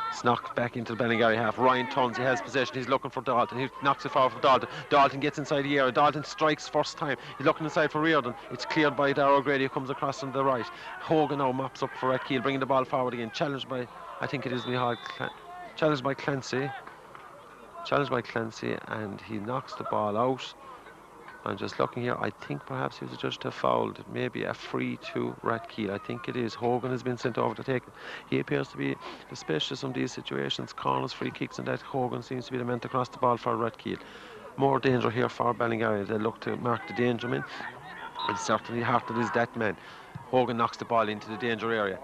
It's knocked back into the Ballingarry half. Ryan turns, he has possession, he's looking for Dalton. He knocks it forward for Dalton. Dalton gets inside the area. Dalton strikes first time. He's looking inside for Reardon. It's cleared by Darla Grady, who comes across on the right. Hogan now mops up for Rathkeale, bringing the ball forward again. Challenged by, I think it is challenged by Clancy. Challenged by Clancy, and he knocks the ball out. I'm just looking here. I think perhaps he was judged to have fouled. It may be a free to Rathkeale. I think it is. Hogan has been sent over to take it. He appears to be the specialist on these situations. Corners, free kicks, and that Hogan seems to be the man to cross the ball for Rathkeale. More danger here for Ballingarry. They look to mark the danger man. And certainly Hartlett is that man. Hogan knocks the ball into the danger area.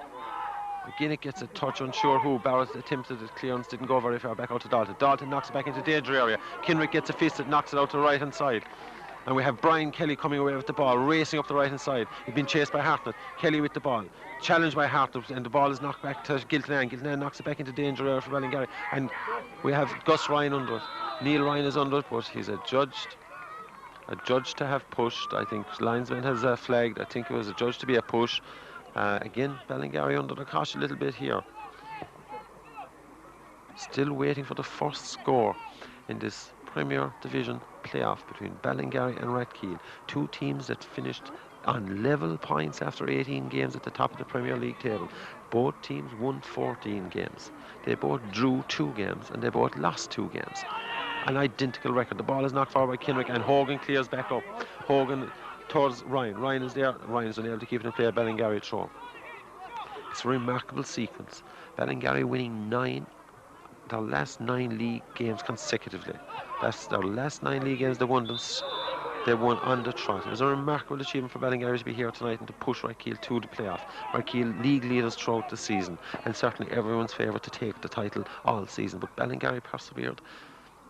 Again, it gets a touch, unsure who. Barrett attempted it, clearance didn't go very far, back out to Dalton. Dalton knocks it back into the danger area. Kendrick gets a fist that knocks it out to the right hand side. And we have Brian Kelly coming away with the ball, racing up the right hand side. He's been chased by Hartlett. Kelly with the ball, challenged by Hartlett, and the ball is knocked back to Giltinan. Giltinan knocks it back into danger area for Ballingarry. And we have Gus Ryan under it. Neil Ryan is under it, but he's adjudged to have pushed. I think linesman has flagged. I think it was adjudged to be a push. Again, Ballingarry under the cosh a little bit here. Still waiting for the first score in this Premier Division playoff between Ballingarry and Rathkeale. Two teams that finished on level points after 18 games at the top of the Premier League table. Both teams won 14 games. They both drew 2 games and they both lost 2 games. An identical record. The ball is knocked forward by Kendrick and Hogan clears back up. Hogan towards Ryan. Ryan is there. Ryan is unable to keep it in play. Ballingarry throw. It's a remarkable sequence. Ballingarry winning their last 9 league games consecutively. That's their last 9 league games they won on the trot. It was a remarkable achievement for Ballingarry to be here tonight and to push Rathkeale to the playoff. Rathkeale league leaders throughout the season, and certainly everyone's favourite to take the title all season. But Ballingarry persevered.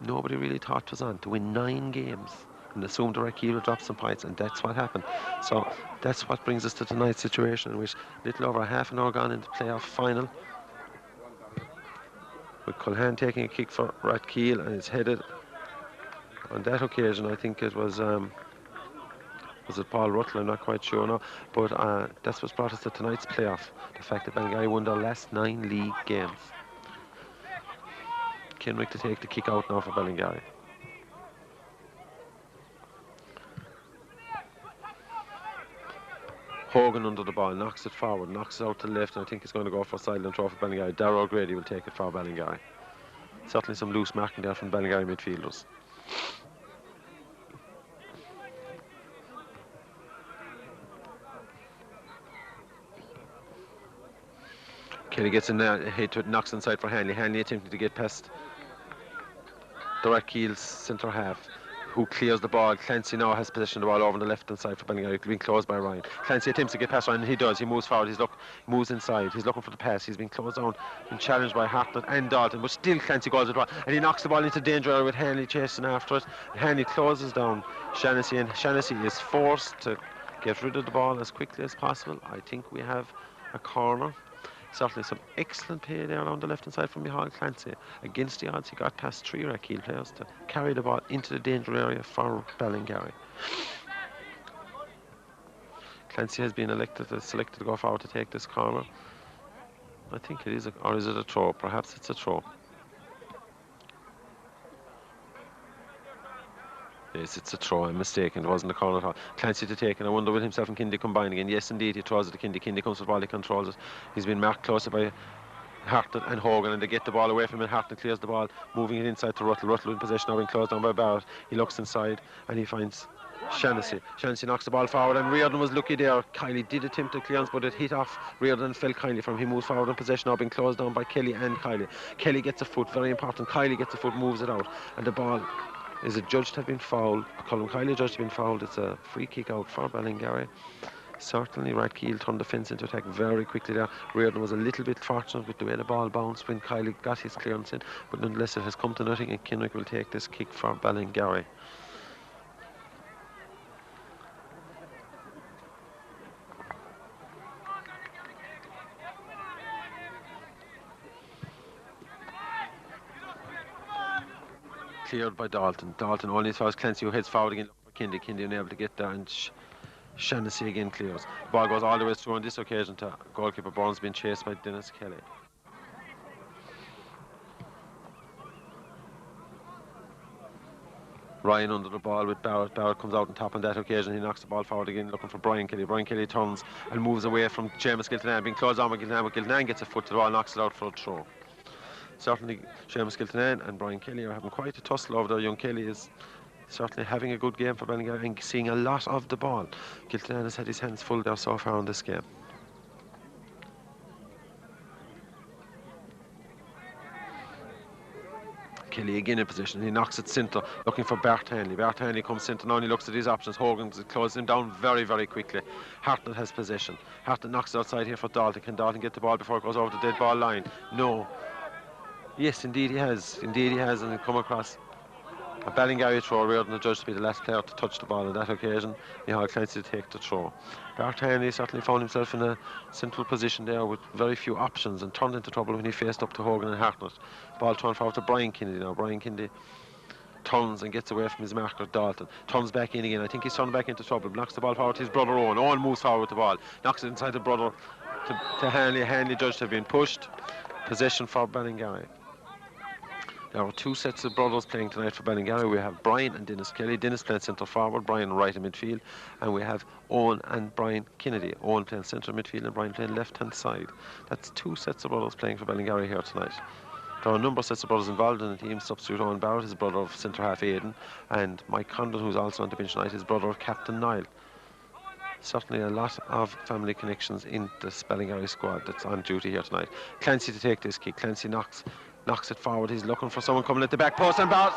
Nobody really thought it was on to win 9 games and assumed that Rathkeale would drop some points, and that's what happened. So that's what brings us to tonight's situation, in which little over half an hour gone into the playoff final, with Cohan taking a kick for Rathkeale, and it's headed on that occasion. I think it was it Paul Ruttler? I'm not quite sure now, but that's what's brought us to tonight's playoff, the fact that Ballingarry won their last 9 league games. Kendrick to take the kick out now for Ballingarry. Hogan under the ball, knocks it forward, knocks it out to the left, and I think it's going to go for a sideline throw for Ballingarry. Darla Grady will take it for Ballingarry. Certainly some loose marking there from Ballingarry midfielders. Kerry gets in there, hit to it, knocks inside for Hanley. Hanley attempting to get past the Rathkeale's centre half, who clears the ball. Clancy now has possession of the ball over on the left-hand side for Ballingarry, being closed by Ryan. Clancy attempts to get past Ryan, and he does. He moves forward, moves inside. He's looking for the pass. He's been closed down and challenged by Hartlett and Dalton, but still Clancy goes with it, and he knocks the ball into danger area with Hanley chasing after it. Hanley closes down Shannon, and Shannon is forced to get rid of the ball as quickly as possible. I think we have a corner. Certainly some excellent play there on the left-hand side from behind Clancy. Against the odds, he got past 3 Rathkeale players to carry the ball into the danger area for Ballingarry. Clancy has been selected to go forward to take this corner. I think it is, or is it a throw? Perhaps it's a throw. Yes, it's a throw. I'm mistaken. It wasn't a corner at all. Clancy to take, and I wonder will himself and Kindy combine again. Yes, indeed, he throws it to Kindy. Kindy comes with the ball, he controls it. He's been marked closer by Harton and Hogan, and they get the ball away from him, and Harton clears the ball, moving it inside to Ruttall. Ruttall in possession, now being closed down by Barrett. He looks inside, and he finds Shannon. Shannon knocks the ball forward, and Reardon was lucky there. Kiley did attempt a clearance, but it hit off Reardon and fell kindly from him. He moves forward in possession, now being closed down by Kelly and Kiley. Kelly gets a foot, very important. Kiley gets a foot, moves it out, and the ball is adjudged to have been fouled. Colin Kiley judged to have been fouled. It's a free kick out for Ballingarry. Certainly Rathkeale turned the fence into attack very quickly there. Reardon was a little bit fortunate with the way the ball bounced when Kiley got his clearance in, but nonetheless it has come to nothing, and Kendrick will take this kick for Ballingarry. Cleared by Dalton. Dalton only saw Clancy, who heads forward again looking for Kindy. Kindy unable to get there, and Shannon again clears. The ball goes all the way through on this occasion to goalkeeper Burns, being chased by Dennis Kelly. Ryan under the ball with Barrett. Barrett comes out on top on that occasion. He knocks the ball forward again, looking for Brian Kelly. Brian Kelly turns and moves away from Seamus Giltinan, being closed on by Giltinan, but Giltinan gets a foot to the ball, knocks it out for a throw. Certainly Seamus Giltinan and Brian Kelly are having quite a tussle over there. Young Kelly is certainly having a good game for Ballingarry and seeing a lot of the ball. Giltinan has had his hands full there so far in this game. Kelly again in position. He knocks it centre, looking for Bart Hanley. Bart Hanley comes centre now, and he looks at his options. Hogan closes him down very, very quickly. Hartnett has possession. Hartnett knocks it outside here for Dalton. Can Dalton get the ball before it goes over the dead ball line? No. Yes, indeed he has. Indeed he has, and he come across a Ballingarry throw. Reardon adjudged to be the last player to touch the ball on that occasion. He had Clancy to take the throw. Bart Hanley certainly found himself in a central position there with very few options, and turned into trouble when he faced up to Hogan and Hartnett. Ball turned forward to Brian Kindy now. Brian Kindy turns and gets away from his marker Dalton. Turns back in again. I think he's turned back into trouble. Knocks the ball forward to his brother Owen. Owen moves forward with the ball. Knocks it inside the brother to Hanley. Hanley judged to have been pushed. Possession for Ballingarry. There are two sets of brothers playing tonight for Ballingarry. We have Brian and Dennis Kelly. Dennis playing centre forward, Brian right in midfield, and we have Owen and Brian Kennedy. Owen playing centre midfield and Brian playing left hand side. That's two sets of brothers playing for Ballingarry here tonight. There are a number of sets of brothers involved in the team. Substitute Owen Barrett, his brother of centre half Aidan, and Mike Condon, who's also on the bench tonight, his brother of Captain Niall. Certainly a lot of family connections in this Ballingarry squad that's on duty here tonight. Clancy to take this kick. Clancy knocks it forward. He's looking for someone coming at the back post, and Barrett.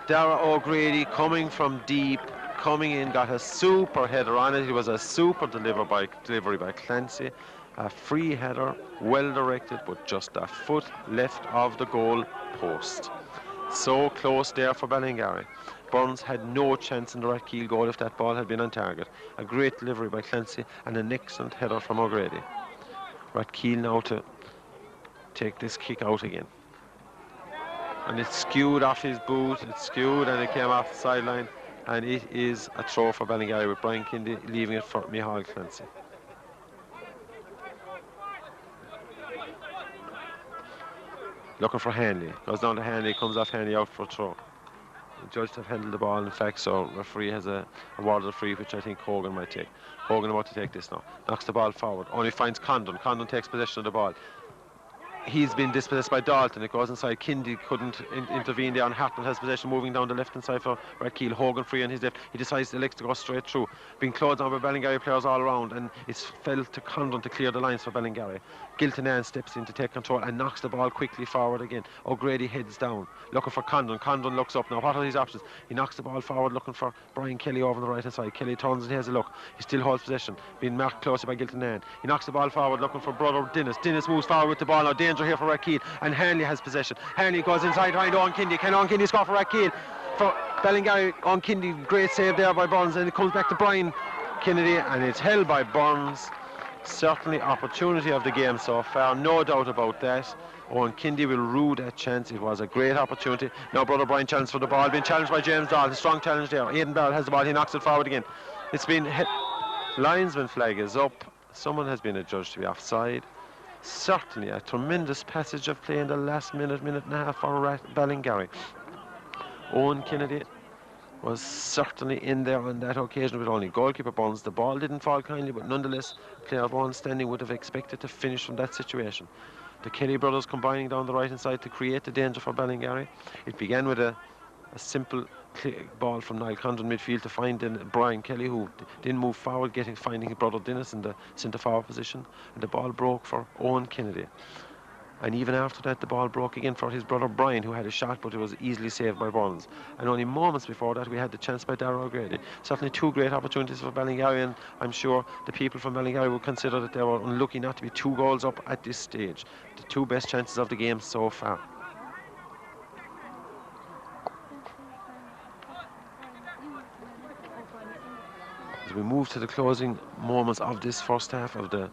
Darla O'Grady coming from deep, coming in, got a super header on it. It was a super delivery by Clancy. A free header, well directed, but just a foot left of the goal post. So close there for Ballingarry. Burns had no chance in the Rathkeale goal if that ball had been on target. A great delivery by Clancy and an excellent header from O'Grady. Rathkeale now to take this kick out again. And it's skewed off his boot, it's skewed and it came off the sideline, and it is a throw for Ballingarry with Brian Kindy leaving it for Micheál Clancy. Looking for Hanley, goes down to Hanley, comes off Hanley out for a throw. The judge have handled the ball, in fact, so referee has awarded a free, which I think Hogan might take. Hogan about to take this now, knocks the ball forward, only finds Condon. Condon takes possession of the ball. He's been dispossessed by Dalton. It goes inside. Kindy couldn't intervene there, and Hartnett has possession, moving down the left hand side for Rathkeale. Hogan free on his left. He decides to elect to go straight through. Being closed on by Ballingarry players all around, and it's fell to Condon to clear the lines for Ballingarry. Giltinan steps in to take control and knocks the ball quickly forward again. O'Grady heads down, looking for Condon. Condon looks up now. What are his options? He knocks the ball forward, looking for Brian Kelly over on the right hand side. Kelly turns and he has a look. He still holds possession, being marked closely by Giltinan. He knocks the ball forward, looking for brother Dennis. Dennis moves forward with the ball now. Danger here for Rathkeale. And Hanley has possession. Hanley goes inside behind Owen Kindy. Can Owen Kindy score for Rathkeale? For Ballingarry, Owen Kindy, great save there by Burns, and it comes back to Brian Kennedy, and it's held by Burns. Certainly opportunity of the game so far, no doubt about that. Owen Kindy will rue that chance. It was a great opportunity. Now brother Brian challenged for the ball, being challenged by James Dalton. Strong challenge there. Aidan Barrett has the ball. He knocks it forward again. It's been hit. Linesman flag is up. Someone has been adjudged to be offside. Certainly a tremendous passage of play in the last minute and a half for Ballingarry. Owen Kennedy was certainly in there on that occasion with only goalkeeper Bones. The ball didn't fall kindly, but nonetheless, player Bones standing would have expected to finish from that situation. The Kelly brothers combining down the right hand side to create the danger for Ballingarry. It began with a simple ball from Niall Condon midfield to find Brian Kelly, who didn't move forward, finding his brother Dennis in the centre forward position, and the ball broke for Owen Kennedy. And even after that, the ball broke again for his brother Brian, who had a shot, but it was easily saved by Burns. And only moments before that, we had the chance by Darla Grady. Certainly two great opportunities for Ballingarry, and I'm sure the people from Ballingarry would consider that they were unlucky not to be 2 goals up at this stage. The 2 best chances of the game so far. As we move to the closing moments of this first half of the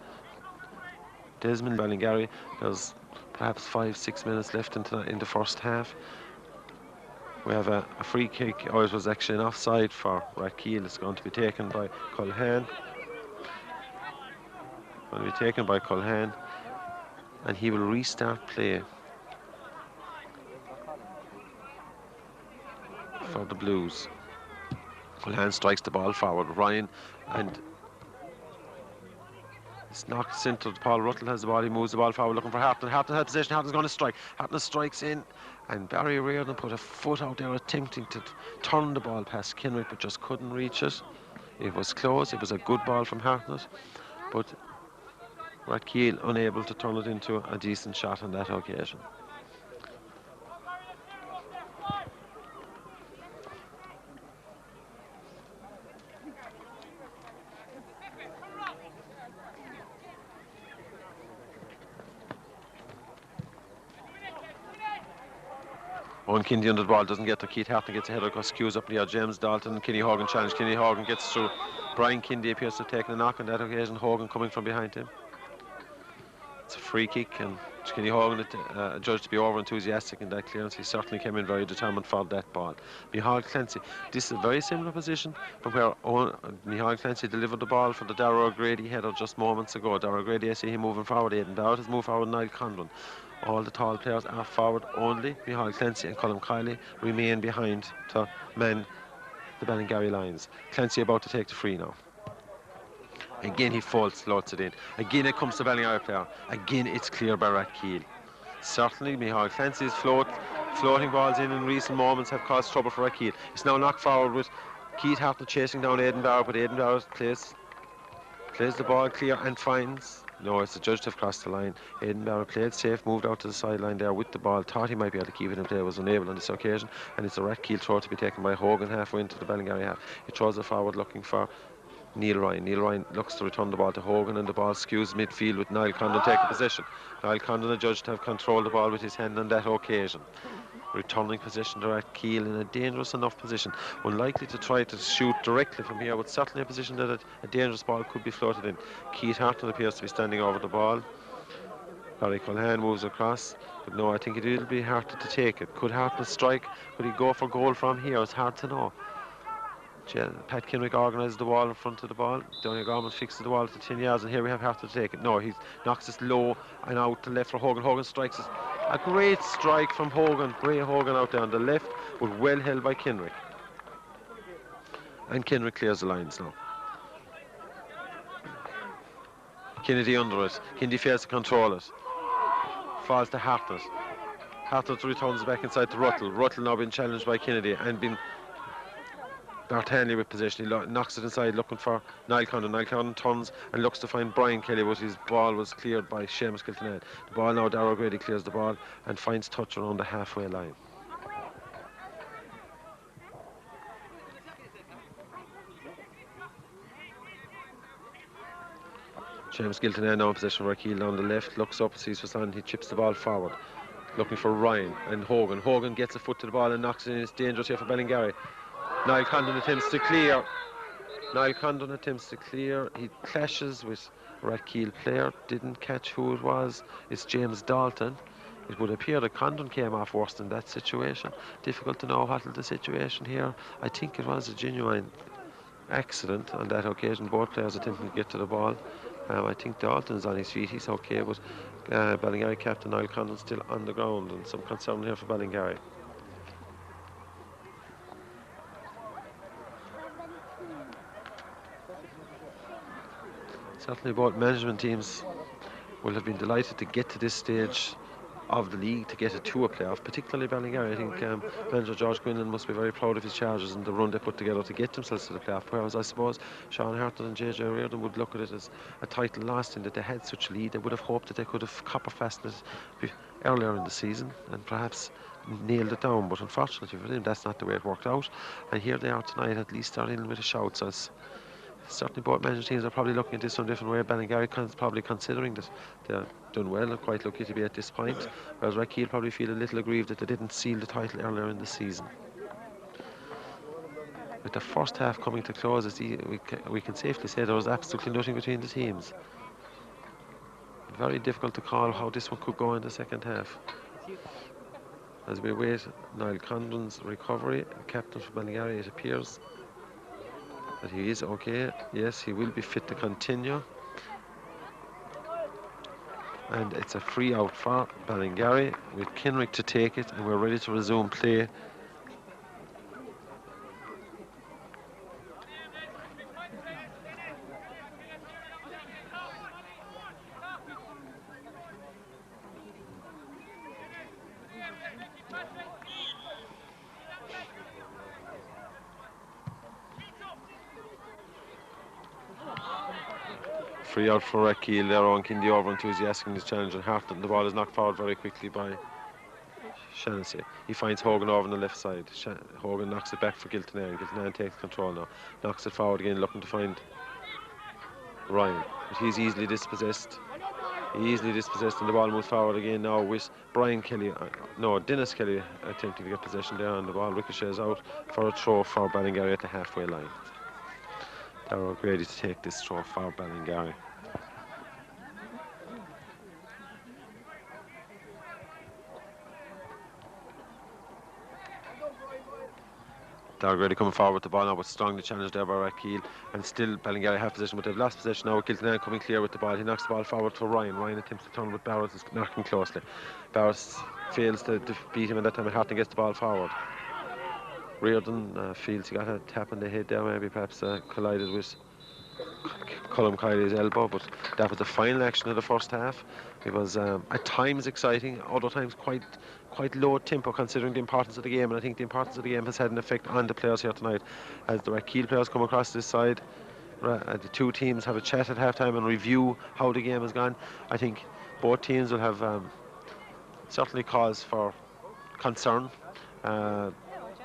Desmond Ballingarry, there's perhaps 5-6 minutes left in the first half. We have a free kick. Oh, it was actually an offside for Rathkeale. It's going to be taken by Cohan. Going to be taken by Cohan, and he will restart play for the Blues. Cohan strikes the ball forward. Ryan, and it's knocked centre. Paul Ruttall has the ball. He moves the ball forward looking for Harton. Harton had possession. Harton's going to strike. Harton strikes in, and Barry Reardon put a foot out there attempting to turn the ball past Kendrick, but just couldn't reach it. It was close. It was a good ball from Harton, but Rathkeale unable to turn it into a decent shot on that occasion. Owen Kindy under the ball, doesn't get to Keith Harton, gets a header, skews up near James Dalton. Kenny Horgan challenge. Kenny Horgan gets through. Brian Kindy appears to have taken a knock on that occasion. Hogan coming from behind him. It's a free kick, and Kenny Horgan judged to be over enthusiastic in that clearance. He certainly came in very determined for that ball. Micheál Clancy, this is a very similar position from where Micheál Clancy delivered the ball for the Darla Grady header just moments ago. Darla Grady, I see him moving forward. Aidan Dowd has moved forward. Niall Condon. All the tall players are forward only. Micheál Clancy and Colm Kiley remain behind to man the Ballingarry lines. Clancy about to take the free now. Again he floats it in. Again it comes to Ballingarry player. Again it's clear by Rathkeale. Certainly Micheál Clancy's floating balls in recent moments have caused trouble for Rathkeale. It's now knocked forward with Keith Harton chasing down Aidan Dowd, but Aidan Dowd plays the ball clear and finds. No, it's the judge to have crossed the line. Aidan Barrow played safe, moved out to the sideline there with the ball. Thought he might be able to keep it in play, was unable on this occasion. And it's a Rathkeale throw to be taken by Hogan halfway into the Ballingarry half. He throws it forward looking for Neil Ryan. Neil Ryan looks to return the ball to Hogan, and the ball skews midfield with Niall Condon taking possession. Niall Condon, the judge, to have controlled the ball with his hand on that occasion. Returning possession to Rathkeale in a dangerous enough position. Unlikely to try to shoot directly from here, but certainly a position that a dangerous ball could be floated in. Keith Harton appears to be standing over the ball. Barry Cohan moves across, but no, I think it'll be Harton to take it. Could Harton strike? Could he go for goal from here? It's hard to know. Petkin organises the wall in front of the ball. Donny Gorman fixes the wall to 10 yards, and here we have Harton to take it. No, he knocks it low and out to left for Hogan. Hogan strikes it. A great strike from Hogan. Great Hogan out there on the left, but well held by Kendrick. And Kendrick clears the lines now. Kennedy under it. Kindy fails to control it. Falls to Harton. Harton returns back inside to Ruttall. Ruttall now been challenged by Kennedy and been Hanley with possession. He knocks it inside looking for Niall Condon. Niall Condon turns and looks to find Brian Kelly, but his ball was cleared by Seamus Kilkenny. The ball now, Darla Grady clears the ball and finds touch around the halfway line. Seamus Kilkenny now in possession of Rathkeale on the left, looks up, sees what's on, he chips the ball forward. Looking for Ryan and Hogan. Hogan gets a foot to the ball and knocks it in. It's dangerous here for Ballingarry. Niall Condon attempts to clear. He clashes with Rathkeale player. Didn't catch who it was. It's James Dalton. It would appear that Condon came off worse in that situation. Difficult to know what the situation here. I think it was a genuine accident on that occasion. Both players attempting to get to the ball. I think Dalton's on his feet. He's okay, but Ballingarry captain Niall Condon still on the ground, and some concern here for Ballingarry. Certainly both management teams will have been delighted to get to this stage of the league, to get it to a playoff, particularly Ballingarry. I think manager George Quinlan must be very proud of his charges and the run they put together to get themselves to the playoff, whereas I suppose Sean Harton and JJ Reardon would look at it as a title lost in that they had such a lead. They would have hoped that they could have copper fastened it earlier in the season and perhaps nailed it down, but unfortunately for them that's not the way it worked out, and here they are tonight, at least they're in with a shout. So it's certainly both management teams are probably looking at this some different way. Ballingarry probably considering that they're done well and quite lucky to be at this point, whereas Rathkeale probably feel a little aggrieved that they didn't seal the title earlier in the season. With the first half coming to close, we can safely say there was absolutely nothing between the teams. Very difficult to call how this one could go in the second half. As we wait Niall Condon's recovery, captain for Ballingarry, it appears that he is okay. Yes, he will be fit to continue. And it's a free out for Ballingarry with Kendrick to take it, and we're ready to resume play. Free out for Rathkeale there on Kindy, over enthusiastic in his challenge, and Harton. The ball is knocked forward very quickly by Shannon. He finds Hogan over on the left side. Hogan knocks it back for Giltonan. Giltonan takes control now. Knocks it forward again, looking to find Ryan. But he's easily dispossessed. And the ball moves forward again now with Brian Kelly. Dennis Kelly attempting to get possession there, and the ball ricochets out for a throw for Ballingarry at the halfway line. They're ready to take this throw for Ballingarry. They're ready coming forward with the ball now, but strongly challenged there by Rathkeale, and still Ballingarry have possession, but they've lost possession now with Giltonan coming clear with the ball. He knocks the ball forward to Ryan. Ryan attempts to turn with Barrett, is knocking closely. Barrett fails to beat him, and that time Harton gets the ball forward. Reardon feels he got a tap on the head there, maybe perhaps collided with Colm Kiley's elbow, but that was the final action of the first half. It was at times exciting, other times quite low tempo considering the importance of the game, and I think the importance of the game has had an effect on the players here tonight. As the Rathkeale players come across this side, the two teams have a chat at halftime and review how the game has gone. I think both teams will have certainly cause for concern.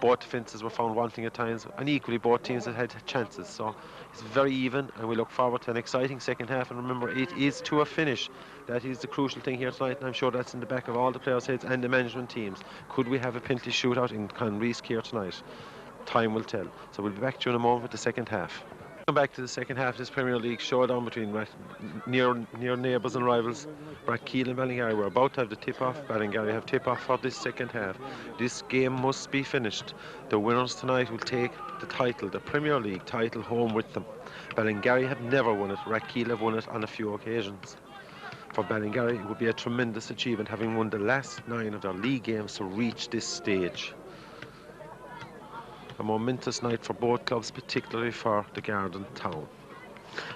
Both defences were found wanting at times, and equally both teams have had chances, so it's very even, and we look forward to an exciting second half. And remember, it is to a finish. That is the crucial thing here tonight, and I'm sure that's in the back of all the players' heads and the management teams. Could we have a penalty shootout in Clounreask here tonight? Time will tell. So we'll be back to you in a moment with the second half. Come back to the second half of this Premier League showdown between near neighbours and rivals, Rathkeale and Ballingarry. We're about to have the tip-off. Ballingarry have tip-off for this second half. This game must be finished. The winners tonight will take the title, the Premier League title, home with them. Ballingarry have never won it. Rathkeale have won it on a few occasions. For Ballingarry, it would be a tremendous achievement, having won the last 9 of their league games, to reach this stage. A momentous night for both clubs, particularly for the Garden Town.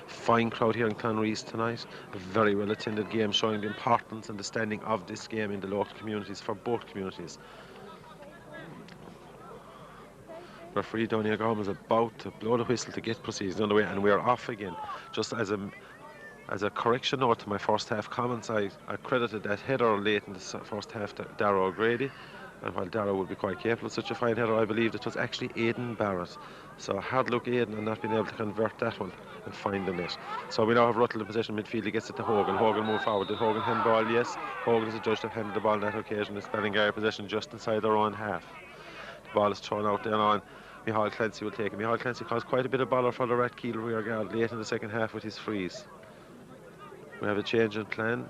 Fine crowd here in Clounreask tonight. A very well attended game, showing the importance and the standing of this game in the local communities, for both communities. Referee Donny Agha is about to blow the whistle to get proceedings underway, and we are off again. Just as a correction note to my first half comments, I credited that header late in the first half to Darla Grady. And while Darla would be quite capable of such a fine header, I believed it was actually Aidan Barrett. So hard luck Aidan and not being able to convert that one and find the net. So we now have Ruttall in possession midfield. He gets it to Hogan. Hogan move forward. Did Hogan handball? Yes. Hogan is adjudged to have handed the ball on that occasion. It's Ballingarry possession just inside their own half. The ball is thrown out there now, and Micheál Clancy will take it. Micheál Clancy caused quite a bit of bother for the Rathkeale rear guard late in the second half with his freeze. We have a change in plan.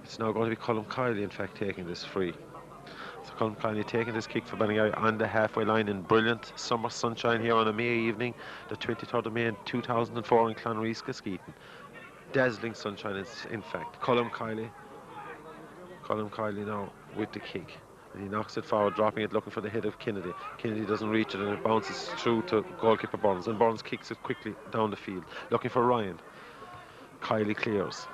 It's now going to be Colm Kiley, in fact, taking this free. So Colm Kiley taking this kick for Ballingarry on the halfway line in brilliant summer sunshine here on a May evening, the 23rd of May in 2004 in Clounreask, Askeaton. Dazzling sunshine, in fact. Colm Kiley now with the kick. And he knocks it forward, dropping it, looking for the head of Kennedy. Kennedy doesn't reach it, and it bounces through to goalkeeper Burns, and Burns kicks it quickly down the field, looking for Ryan. Kiley clears,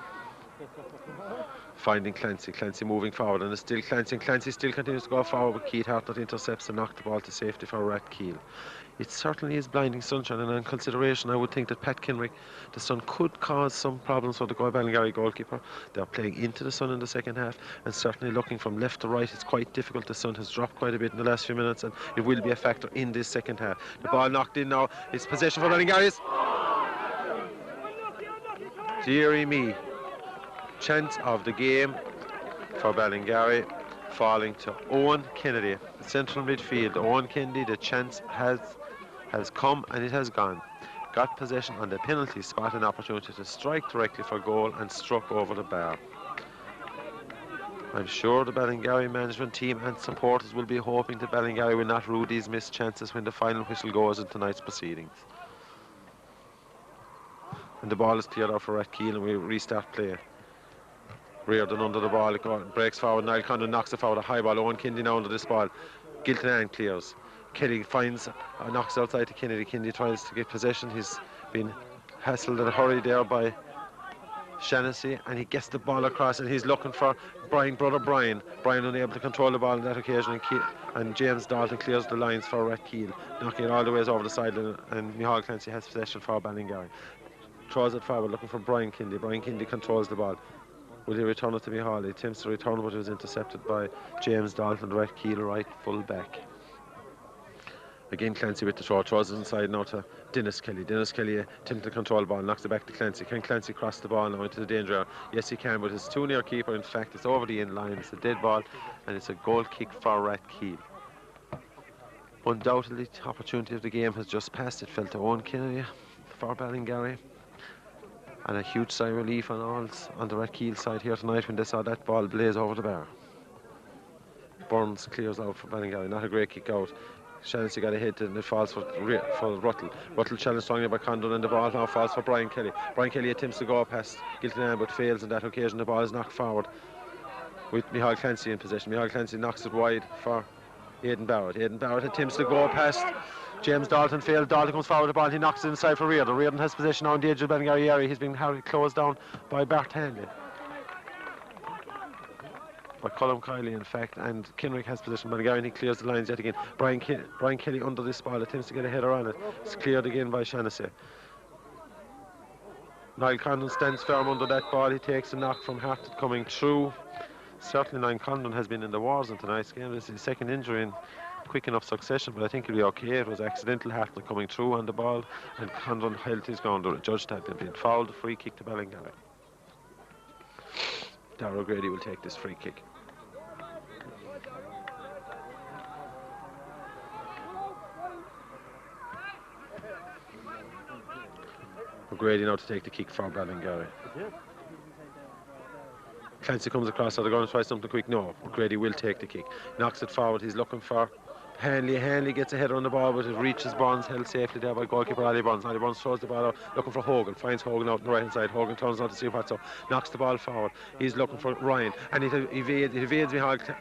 finding Clancy. Clancy moving forward, and it's still Clancy. And Clancy still continues to go forward, but Keith Hartnett intercepts and knocks the ball to safety for Rathkeale. It certainly is blinding sunshine, and on consideration, I would think that Petkin, the sun could cause some problems for the Ballingarry goalkeeper. They're playing into the sun in the second half, and certainly looking from left to right, it's quite difficult. The sun has dropped quite a bit in the last few minutes, and it will be a factor in this second half. The ball knocked in now. It's possession for Ballingarry. Deary me. Chance of the game for Ballingarry falling to Owen Kennedy, central midfield. Owen Kennedy, the chance has come and it has gone. Got possession on the penalty spot, an opportunity to strike directly for goal, and struck over the bar. I'm sure the Ballingarry management team and supporters will be hoping that Ballingarry will not rue these missed chances when the final whistle goes in tonight's proceedings. And the ball is cleared out for Rathkeale, and we restart play. Reardon under the ball, it breaks forward. Niall Condon knocks it forward, a high ball. Owen Kindy now under this ball. Gilton clears. Kelly finds, knocks outside to Kennedy. Kennedy tries to get possession. He's been hassled and hurried there by Shannon, and he gets the ball across, and he's looking for brother Brian. Brian unable to control the ball on that occasion, and James Dalton clears the lines for Rathkeale, knocking it all the way over the sideline, and Micheál Clancy has possession for Ballingarry. Throws it forward, looking for Brian Kindy. Brian Kindy controls the ball. Will he return it to Micheál? He attempts to return, but it was intercepted by James Dalton, Rathkeale right full back. Again, Clancy with the throw, throws it inside now to Dennis Kelly. Dennis Kelly attempting to control the ball, knocks it back to Clancy. Can Clancy cross the ball now into the danger area? Yes, he can, but it's too near keeper. In fact, it's over the end line. It's a dead ball, and it's a goal kick for Rathkeale. Undoubtedly, the opportunity of the game has just passed. It fell to Owen Kennedy for Ballingarry. And a huge sigh of relief on the Rathkeale side here tonight when they saw that ball blaze over the bar. Burns clears out for Ballingarry. Not a great kick out. Shannon got a hit, and it falls for Ruttall. Ruttall challenged strongly by Condon, and the ball now falls for Brian Kelly. Brian Kelly attempts to go past Gilton, but fails on that occasion. The ball is knocked forward with Micheál Clancy in possession. Micheál Clancy knocks it wide for Aidan Barrett. Aidan Barrett attempts to go past James Dalton, failed. Dalton comes forward the ball, and he knocks it inside for Reardon. Reardon has possession now in the edge of the Ballingarry area. He's been closed down by Bart Hanley. By Colm Kiley, in fact, and Kendrick has possession. Ballingarry, and he clears the lines yet again. Brian Kelly under this ball, attempts to get a header on it. It's cleared again by Shannon. Niall Condon stands firm under that ball. He takes a knock from Hart coming through. Certainly Niall Condon has been in the wars in tonight's game. This is his second injury in quick enough succession, but I think he'll be okay. It was accidental. Hartnell coming through on the ball, and Condon held his ground. The judge had been fouled. Free kick to Ballingarry. Darla Grady will take this free kick. Grady now to take the kick for Ballingarry. Clancy comes across, are they going to try something quick? No, Grady will take the kick. Knocks it forward, he's looking for Hanley. Hanley gets a header on the ball, but it reaches Burns, held safely there by goalkeeper Ali Burns. Ali Burns throws the ball out, looking for Hogan, finds Hogan out on the right hand side. Hogan turns out to see what's up, knocks the ball forward. He's looking for Ryan, and it evades Micheál.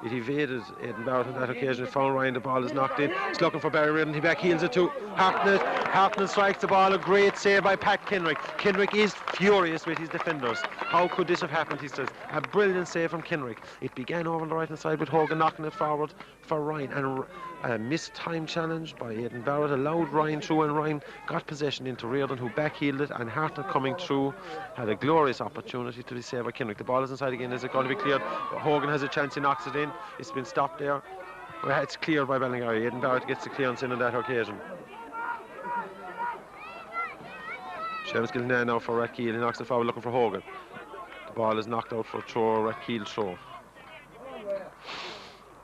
It evaded Aidan Barrett on that occasion. It found Ryan, the ball is knocked in. He's looking for Barry Reardon, he backheels it to Hartnett. Hartnett strikes the ball, a great save by Pat Kendrick. Kendrick is furious with his defenders. How could this have happened, he says. A brilliant save from Kendrick. It began over on the right hand side with Hogan knocking it forward for Ryan, and a missed time challenge by Aidan Barrett allowed Ryan through, and Ryan got possession into Reardon, who backheeled it, and Hartnett coming through had a glorious opportunity to be saved by Kendrick. The ball is inside again. Is it going to be cleared? Hogan has a chance, he knocks it in. It's been stopped there. Well, it's cleared by Ballingarry. Aidan Barrett gets the clearance in on that occasion. Seamus Gilnan now for Rathkeale. He knocks it forward looking for Hogan. The ball is knocked out for a throw, Rathkeale throw.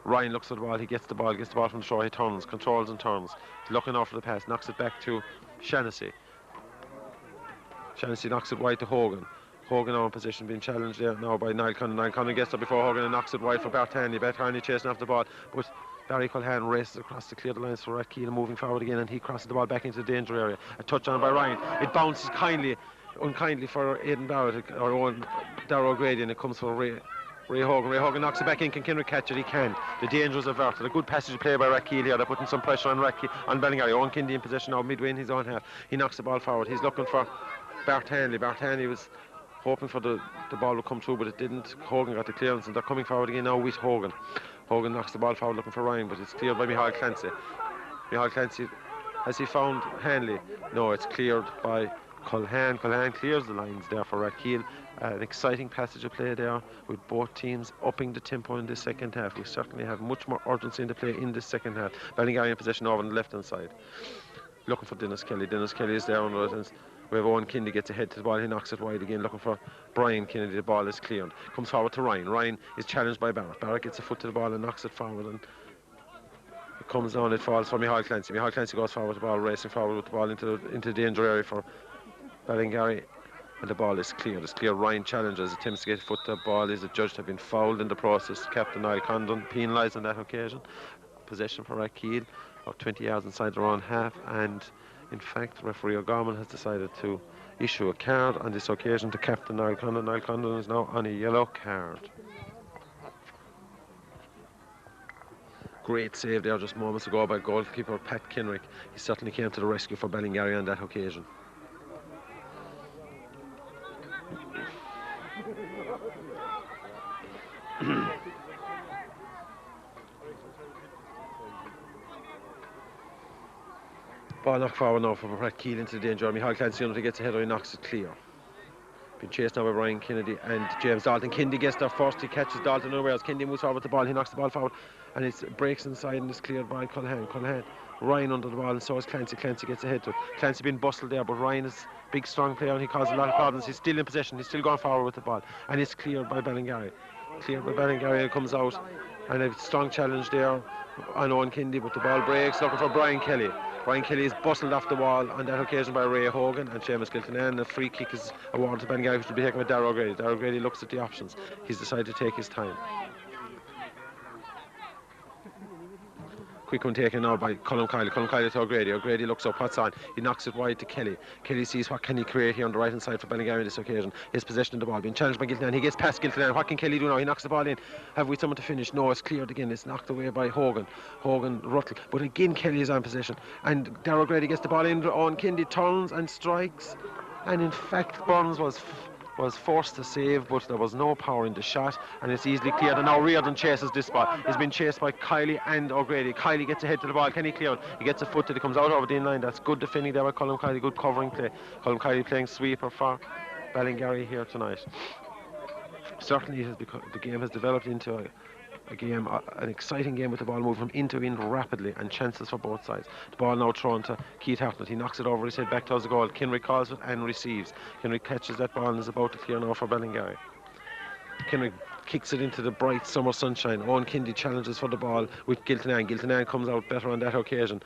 Ryan looks at the ball, he gets the ball from the throw, he turns, controls and turns. He's looking out for the pass, knocks it back to Shannon. Shannon knocks it wide to Hogan. Hogan now in position, being challenged there now by Niall Condon. Niall Condon gets up before Hogan and knocks it wide for Bart Hanley. Bart Hanley chasing after the ball, but Barry Cohan races across to clear the lines for Rathkeale, moving forward again, and he crosses the ball back into the danger area. A touch on by Ryan. It bounces unkindly for Aidan Barrett or Darla Grady, and it comes for Ray Hogan knocks it back in. Can Kendrick catch it? He can. The danger is averted. A good passage play by Rathkeale here. They're putting some pressure on Ballingarry. Owen Kindy in possession now, midway in his own half. He knocks the ball forward. He's looking for Bart Hanley. Bart Hanley was hoping for the ball would come through, but it didn't. Hogan got the clearance, and they're coming forward again now with Hogan. Hogan knocks the ball forward looking for Ryan, but it's cleared by Micheál Clancy. Micheál Clancy, has he found Hanley? No, it's cleared by Cohan. Cohan clears the lines there for Rathkeale. An exciting passage of play there with both teams upping the tempo in the second half. We certainly have much more urgency in the play in the second half. Ballingarry in possession over on the left hand side. Looking for Dennis Kelly. Dennis Kelly is there under it. And we have Owen Kindy gets ahead to the ball. He knocks it wide again, looking for Brian Kennedy. The ball is cleared. Comes forward to Ryan. Ryan is challenged by Barrett. Barrett gets a foot to the ball and knocks it forward. And it comes down. It falls for Micheál Clancy. Micheál Clancy goes forward with the ball, racing forward with the ball into the danger area for Ballingarry. And the ball is cleared. It's clear. Ryan challenges, attempts to get a foot to the ball. Is adjudged to have been fouled in the process. Captain Niall Condon penalised on that occasion. Possession for Rathkeale of 20 yards inside their own half. And in fact, referee O'Gorman has decided to issue a card on this occasion to Captain Niall Condon. Niall Condon is now on a yellow card. Great save there just moments ago by goalkeeper Pat Kendrick. He certainly came to the rescue for Ballingarry on that occasion. Ball knocked forward now for Rathkeale into the danger. Micheál Clancy under gets ahead, he knocks it clear. Been chased now by Ryan Kennedy and James Dalton. Kindy gets there first. He catches Dalton unawares. Kindy moves forward with the ball. He knocks the ball forward and it breaks inside and is cleared by Cohan. Ryan under the ball and so is Clancy. Clancy gets ahead to it. Clancy being bustled there, but Ryan is a big strong player and he caused a lot of problems. He's still in possession. He's still going forward with the ball and it's cleared by Ballingarry. It comes out and a strong challenge there on Owen Kindy, but the ball breaks, looking for Brian Kelly. Brian Kelly is bustled off the wall on that occasion by Ray Hogan and Seamus Giltinan, and a free kick is awarded to Ballingarry, which will be taken by Darla Grady. Darla Grady looks at the options. He's decided to take his time. Quick one taken now by Colm Kiley to O'Grady. O'Grady looks up, what's on? He knocks it wide to Kelly. Kelly sees what can he create here on the right hand side for Ballingarry on this occasion. His possession of the ball being challenged by Giltinan. He gets past Giltinan. What can Kelly do now? He knocks the ball in. Have we someone to finish? No, it's cleared again. It's knocked away by Hogan Ruttl. But again Kelly is on possession. And Darla Grady gets the ball in on Kindy, turns and strikes. And in fact Burns was forced to save, but there was no power in the shot and it's easily cleared. And now Reardon chases this ball. He's been chased by Kiley and O'Grady. Kiley gets ahead to the ball. Can he clear it? He gets a foot till he comes out over the in-line. That's good defending there by Colm Kiley. Good covering play. Colm Kiley playing sweeper for Ballingarry here tonight. Certainly the game has developed into a game, an exciting game with the ball moving from in to in rapidly and chances for both sides. The ball now thrown to Keith Hartnett. He knocks it over his head back towards the goal. Kendrick calls it and receives. Kendrick catches that ball and is about to clear now for Ballingarry. Kendrick kicks it into the bright summer sunshine. Owen Kindy challenges for the ball with Giltinan. Giltinan comes out better on that occasion.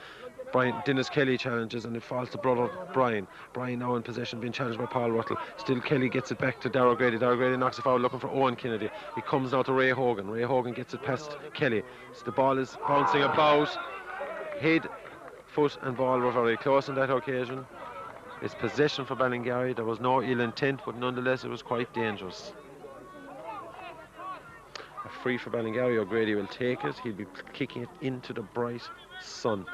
Dennis Kelly challenges and it falls to brother Brian. Brian now in possession, being challenged by Paul Ruttl. Still Kelly gets it back to Darla Grady. Darla Grady knocks it forward looking for Owen Kennedy. He comes now to Ray Hogan. Ray Hogan gets it past Kelly. So the ball is bouncing about. Head, foot and ball were very close on that occasion. It's possession for Ballingarry. There was no ill intent, but nonetheless it was quite dangerous. A free for Ballingarry. O'Grady will take it. He'll be kicking it into the bright sun.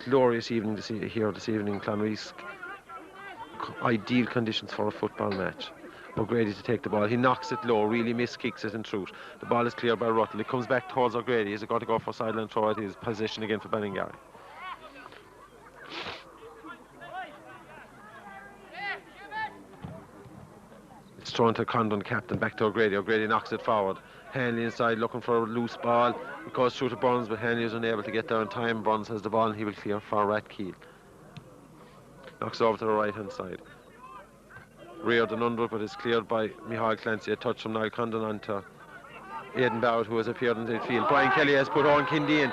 Glorious evening here this evening in Clounreask. Ideal conditions for a football match. O'Grady to take the ball. He knocks it low, really miskicks it and through. The ball is cleared by Ruttl. It comes back towards O'Grady. He's got to go for a sideline throw at his position again for Ballingarry. It's thrown to Condon, captain, back to O'Grady. O'Grady knocks it forward. Hanley inside looking for a loose ball. It goes through to Burns, but Hanley is unable to get there in time. Burns has the ball and he will clear for Rathkeale. Knocks over to the right hand side. Reardon under it, but it's cleared by Micheál Clancy. A touch from Niall Condon onto Aidan Barrett, who has appeared in the field. Brian Kelly has put Owen Kindy in.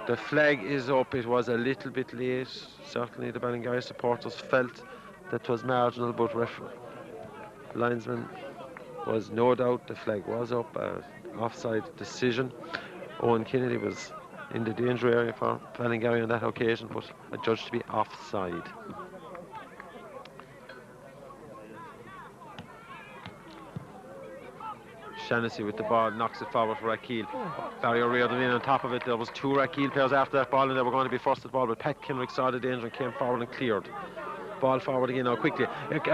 The flag is up. It was a little bit late. Certainly the Ballingarry supporters felt that was marginal, but linesman was no doubt the flag was up. Offside decision. Owen Kennedy was in the danger area for Ballingarry on that occasion, but adjudged to be offside. Shannon with the ball, knocks it forward for Rathkeale. Barry Reardon in on top of it. There was 2 Rathkeale players after that ball, and they were going to be first at the ball, but Petkin saw the danger and came forward and cleared. Ball forward again now quickly.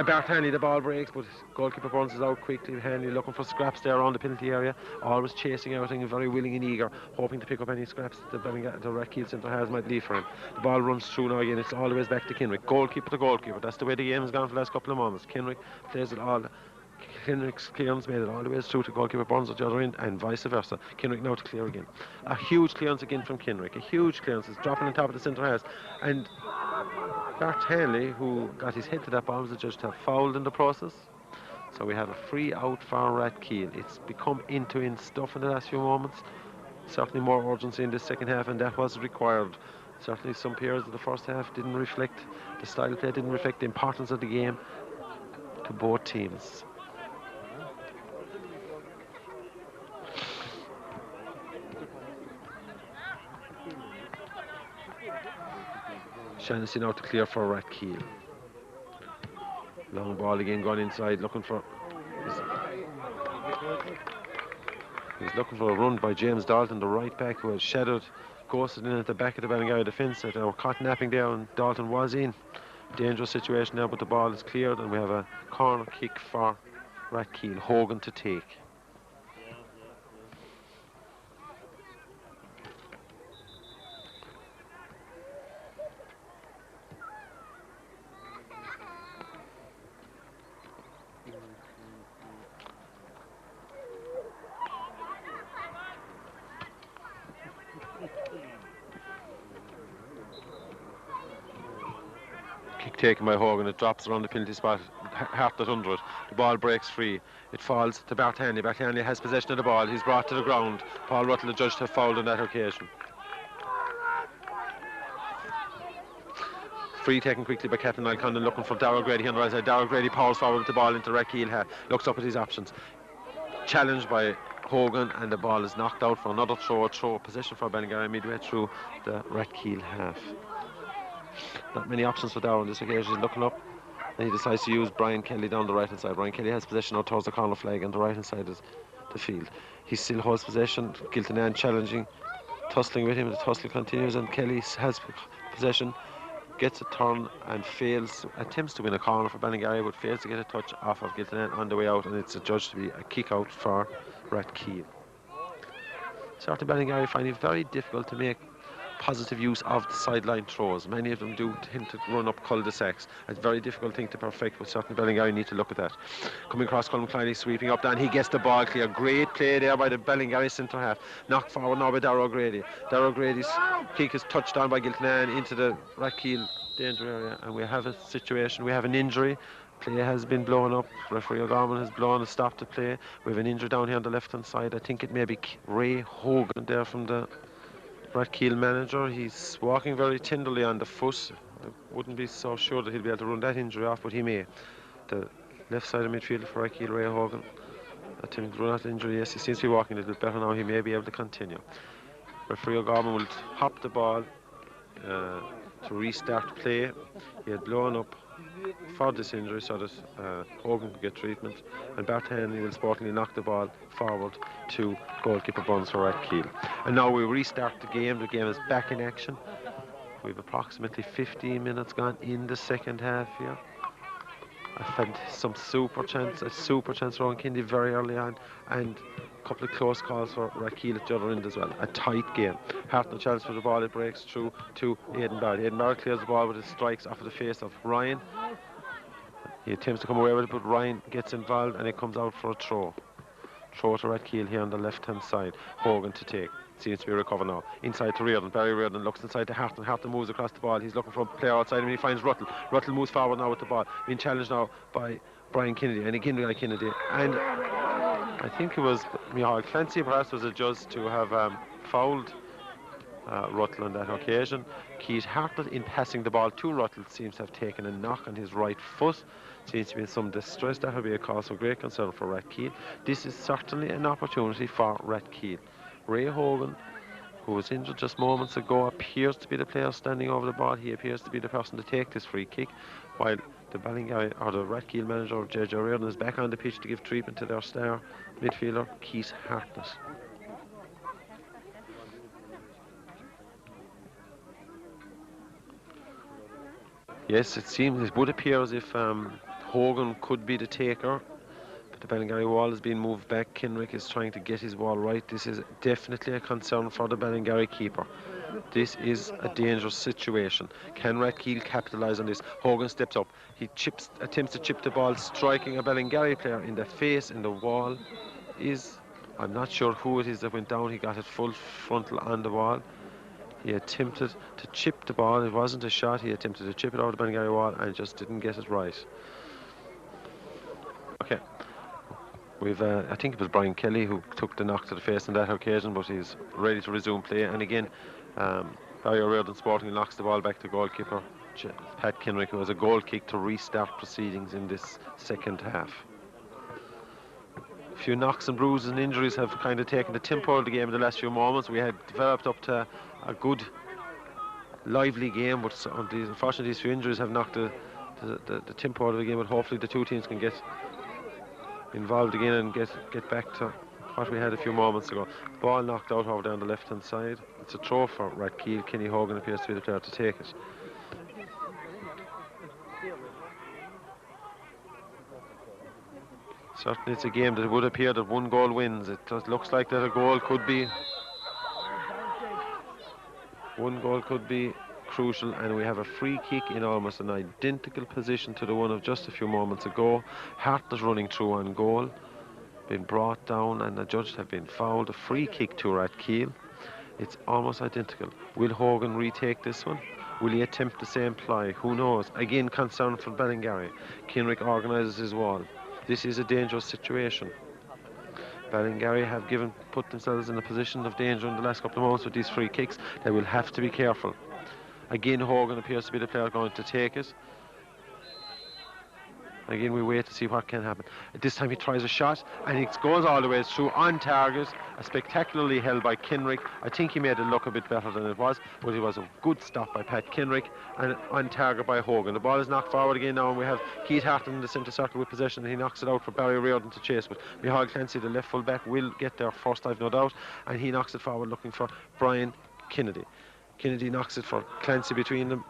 Bart Hanley, the ball breaks, but goalkeeper Burns is out quickly. Hanley looking for scraps there around the penalty area, always chasing out and very willing and eager, hoping to pick up any scraps that the Rathkeale centre has might leave for him. The ball runs through now again. It's always back to Kendrick. Goalkeeper to goalkeeper. That's the way the game has gone for the last couple of moments. Kendrick plays it all. Kendrick's clearance made it all the way through to goalkeeper Burns at the other end, and vice versa. Kendrick now to clear again. A huge clearance again from Kendrick. A huge clearance. It's dropping on top of the centre half, and Bart Hanley, who got his head to that ball, was adjudged to have fouled in the process. So we have a free out for Rathkeale. It's become into stuff in the last few moments. Certainly more urgency in the second half, and that was required. Certainly some periods of the first half didn't reflect the style of play, didn't reflect the importance of the game to both teams. Shannon out to clear for Rathkeale. Long ball again going inside, looking for. He's looking for a run by James Dalton, the right back, who has shadowed, ghosted in at the back of the Ballingarry defence. They were caught napping there, and Dalton was in. Dangerous situation now, but the ball is cleared, and we have a corner kick for Rathkeale. Hogan to take. Taken by Hogan, it drops around the penalty spot, Hartlett under it. The ball breaks free. It falls to Bart Hanley. Bart Hanley has possession of the ball. He's brought to the ground. Paul Ruttall, the judge, to have fouled on that occasion. Free taken quickly by Captain Alcondon, looking for Darrell Grady on the right side. Darrell Grady powers forward with the ball into Rathkeale. Looks up at his options. Challenged by Hogan, and the ball is knocked out for another throw. Possession for Ballingarry midway through the Rathkeale half. Not many options for Darren on this occasion. He's looking up, and he decides to use Brian Kelly down the right hand side. Brian Kelly has possession now towards the corner flag, and the right hand side is the field. He still holds possession. Giltinan challenging, tussling with him. The tussle continues, and Kelly has possession, gets a turn and fails. Attempts to win a corner for Ballingarry, but fails to get a touch off of Giltinan on the way out, and it's adjudged to be a kick out for Rathkeale. Certainly Ballingarry finding it very difficult to make positive use of the sideline throws. Many of them do tend to run up cul-de-sacs. It's a very difficult thing to perfect, but certainly Ballingarry need to look at that. Coming across, Colin Clounreask sweeping up, down. He gets the ball clear. Great play there by the Ballingarry centre half. Knocked forward now by Darrell Grady. Darrell Grady's kick is touched down by Giltinan into the Rathkeale danger area, and we have a situation. We have an injury. Play has been blown up. Referee O'Gorman has blown a stop to play. We have an injury down here on the left-hand side. I think it may be Ray Hogan there from the Rathkeale manager. He's walking very tenderly on the foot. I wouldn't be so sure that he'll be able to run that injury off, but he may. The left side of midfield for Rathkeale, Ray Hogan, attempting to run out the injury. Yes, he seems to be walking a little bit better now. He may be able to continue. Referee O'Gorman will hop the ball to restart play. He had blown up for this injury so that Hogan could get treatment, and Bart Hanley will sportingly knock the ball forward to goalkeeper Burns for Rathkeale. And now we restart the game. The game is back in action. We've approximately 15 minutes gone in the second half here. I've had some super chance for Kindy very early on, and a couple of close calls for Rathkeale at the other end as well. A tight game. Hartnell challenge for the ball. It breaks through to Aidan Barrett. Aidan Barrett clears the ball with his strikes off of the face of Ryan. He attempts to come away with it, but Ryan gets involved, and it comes out for a throw. Throw to Rathkeale here on the left-hand side. Hogan to take. Seems to be recovered now. Inside to Reardon. Barry Reardon looks inside to Hartnell. Hartnell moves across the ball. He's looking for a player outside him, and he finds Ruttall. Ruttall moves forward now with the ball. Being challenged now by Brian Kennedy, and again by Kennedy. And I think it was Micheál Clancy perhaps was adjudged to have fouled Ruttall on that occasion. Keith Hartnell, in passing the ball to Ruttall, seems to have taken a knock on his right foot. Seems to be in some distress. That will be a cause of great concern for Rathkeale. This is certainly an opportunity for Rathkeale. Ray Hogan, who was injured just moments ago, appears to be the player standing over the ball. He appears to be the person to take this free kick, while The Ballingarry, or the Rathkeale manager, J.J. Reardon, is back on the pitch to give treatment to their star midfielder, Keith Hartnett. Yes, it would appear as if Hogan could be the taker, but the Ballingarry wall has been moved back. Kendrick is trying to get his wall right. This is definitely a concern for the Ballingarry keeper. This is a dangerous situation. Can Rathkeale capitalise on this? Hogan steps up. He attempts to chip the ball, striking a Ballingarry player in the face, in the wall. I'm not sure who it is that went down. He got it full frontal on the wall. He attempted to chip the ball. It wasn't a shot. He attempted to chip it over the Ballingarry wall and just didn't get it right. Okay. I think it was Brian Kelly who took the knock to the face on that occasion, but he's ready to resume play. And again, Barry Reardon Sporting knocks the ball back to goalkeeper Pat Kendrick, who has a goal kick to restart proceedings in this second half. A few knocks and bruises and injuries have kind of taken the tempo of the game in the last few moments. We had developed up to a good, lively game, but unfortunately these few injuries have knocked the tempo out of the game. But hopefully the two teams can get involved again and get back to what we had a few moments ago. Ball knocked out over there on the left hand side. It's a throw for Rathkeale. Kenny Hogan appears to be the player to take it. Certainly it's a game that it would appear that one goal wins. It looks like that one goal could be crucial, and we have a free kick in almost an identical position to the one of just a few moments ago. Hartnett running through on goal, been brought down, and the judge have been fouled. A free kick to Rathkeale. It's almost identical. Will Hogan retake this one? Will he attempt the same ply? Who knows? Again, concern for Ballingarry. Kendrick organises his wall. This is a dangerous situation. Ballingarry have put themselves in a position of danger in the last couple of moments with these free kicks. They will have to be careful. Again, Hogan appears to be the player going to take it. Again, we wait to see what can happen. This time he tries a shot, and it goes all the way through on target. A spectacularly held by Kendrick. I think he made it look a bit better than it was, but it was a good stop by Pat Kendrick and on target by Hogan. The ball is knocked forward again now, and we have Keith Hartnett in the centre circle with possession, and he knocks it out for Barry Reardon to chase. But Michael Clancy, the left full back, will get there first, I've no doubt, and he knocks it forward looking for Brian Kennedy. Kennedy knocks it for Clancy between them.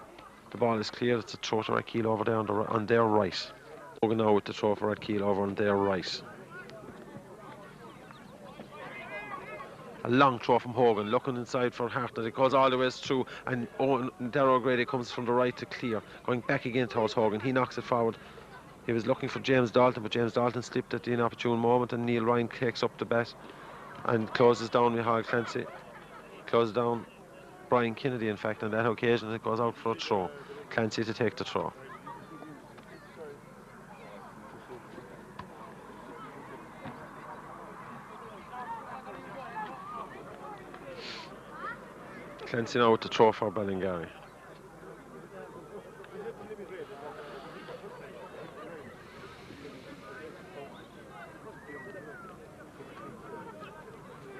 The ball is clear. It's a throw to Rathkeale over there on their right. Hogan now with the throw for Rathkeale over on their right. A long throw from Hogan, looking inside for Hartnett. It goes all the way through, and Grady comes from the right to clear. Going back again towards Hogan, he knocks it forward. He was looking for James Dalton, but James Dalton slipped at the inopportune moment, and Neil Ryan takes up the bat and closes down Michael Clancy. Closes down Brian Kennedy, in fact, on that occasion. It goes out for a throw. Clancy to take the throw. Clancy now with the throw for Ballingarry.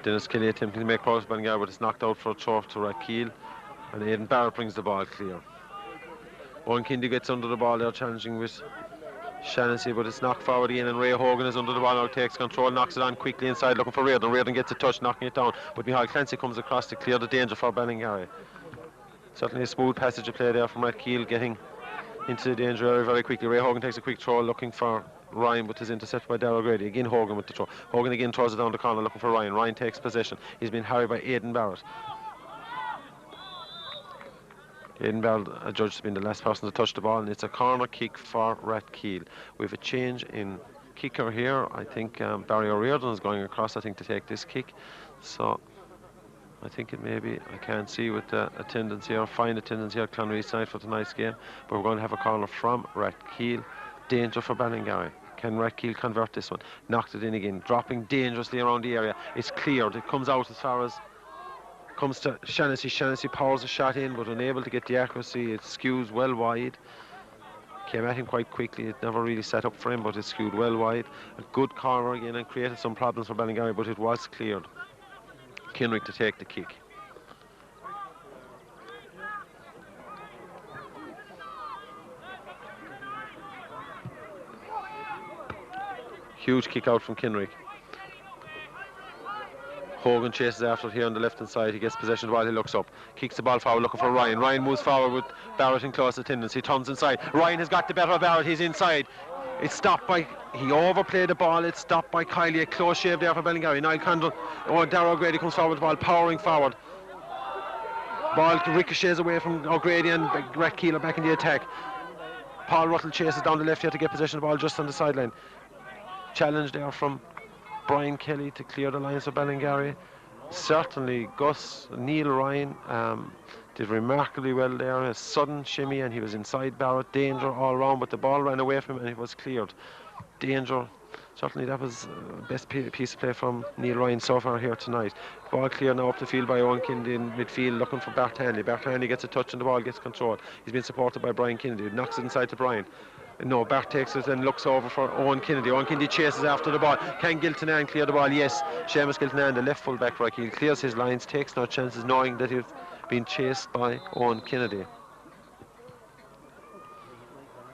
Dennis Kelly attempting to make progress with Ballingarry, but it's knocked out for a throw to Rathkeale, and Aidan Barrett brings the ball clear. Owen Kindy gets under the ball there, challenging with Shannon, but it's knocked forward again, and Ray Hogan is under the ball now, takes control, knocks it on quickly inside, looking for Reardon. Reardon gets a touch, knocking it down, but Michael Clancy comes across to clear the danger for Ballingarry. Certainly a smooth passage of play there from Rathkeale, getting into the danger area very quickly. Ray Hogan takes a quick throw, looking for Ryan, but is intercepted by Darla Grady. Again Hogan with the throw. Hogan again throws it down the corner, looking for Ryan. Ryan takes possession. He's been harried by Aidan Barrett. Aidan Barrett, adjudged to be the last person to touch the ball, and it's a corner kick for Rathkeale. We have a change in kicker here. I think Barry Reardon is going across, I think, to take this kick. So I think it may be, I can't see with the attendance here, fine attendance here at Clounreask tonight for tonight's game, but we're going to have a corner from Rathkeale. Danger for Ballingarry. Can Rathkeale convert this one? Knocked it in again, dropping dangerously around the area. It's cleared. It comes out as far as comes to Shannon. Shannon powers a shot in, but unable to get the accuracy. It skews well wide. Came at him quite quickly. It never really set up for him, but it skewed well wide. A good corner again, and created some problems for Ballingarry, but it was cleared. Kendrick to take the kick. Huge kick out from Kendrick. Hogan chases after it here on the left hand side. He gets possession of the ball, he looks up, kicks the ball forward looking for Ryan. Ryan moves forward with Barrett in close attendance. He turns inside. Ryan has got the better of Barrett, he's inside. It's stopped by, he overplayed the ball, it's stopped by Kylie. A close shave there for Ballingarry. Niall Condon, Darla Grady comes forward with the ball, powering forward. Ball ricochets away from Grady and Rathkeale are back in the attack. Paul Russell chases down the left here to get possession of the ball just on the sideline. Challenge there from Brian Kelly to clear the lines for Ballingarry. Certainly Neil Ryan did remarkably well there. A sudden shimmy and he was inside Barrett. Danger all round, but the ball ran away from him and it was cleared. Danger. Certainly that was the best piece of play from Neil Ryan so far here tonight. Ball clear now up the field by Owen Kindy in midfield looking for Bart Hanley. Bart Hanley gets a touch and the ball gets control. He's been supported by Brian Kindy. Knocks it inside to Brian. No, Bart takes it and looks over for Owen Kennedy. Owen Kennedy chases after the ball. Can Giltinan clear the ball? Yes. Seamus Giltinan, the left full back for Rathkeale, clears his lines, takes no chances, knowing that he's been chased by Owen Kennedy.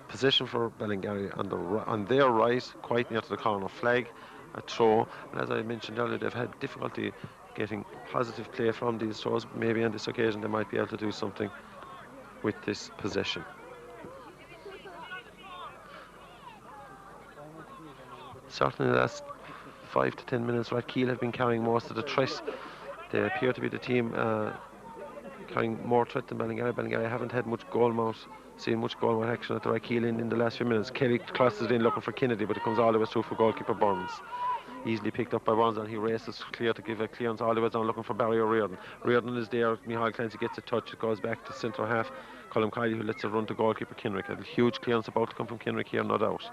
Position for Ballingarry on their right, quite near to the corner flag. A throw. And as I mentioned earlier, they've had difficulty getting positive play from these throws. Maybe on this occasion they might be able to do something with this possession. Certainly the last 5 to 10 minutes, Rathkeale have been carrying most of the threat. They appear to be the team carrying more threat than Ballingarry. Ballingarry haven't had much seen much goal mouth action at the Rathkeale in the last few minutes. Kerry crosses it in looking for Kennedy, but it comes all the way through for goalkeeper Burns. Easily picked up by Burns and he races clear to give a clearance all the way down looking for Barry Reardon. Reardon is there. Michael Clancy gets a touch. It goes back to centre half. Colm Kiley who lets it run to goalkeeper Kendrick. A huge clearance about to come from Kendrick here, no doubt.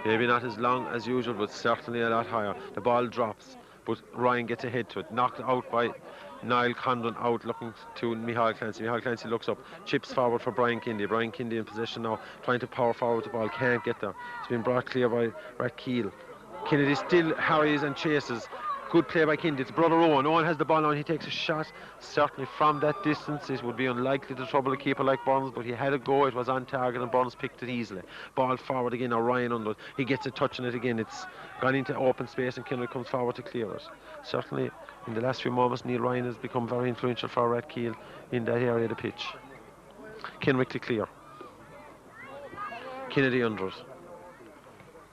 Maybe not as long as usual, but certainly a lot higher. The ball drops, but Ryan gets ahead to it. Knocked out by Niall Condon, out looking to Michael Clancy. Michael Clancy looks up, chips forward for Brian Kindy. Brian Kindy in possession now, trying to power forward the ball, can't get there. It's been brought clear by Rathkeale. Kennedy still harries and chases. Good play by Kindy. It's brother Owen. Owen has the ball now and he takes a shot. Certainly from that distance it would be unlikely to trouble a keeper like Burns, but he had a go. It was on target and Burns picked it easily. Ball forward again now, Ryan Unload. He gets a touch on it again. It's gone into open space and Kendrick comes forward to clear it. Certainly in the last few moments Neil Ryan has become very influential for Rathkeale in that area of the pitch. Kendrick to clear. Kennedy under it.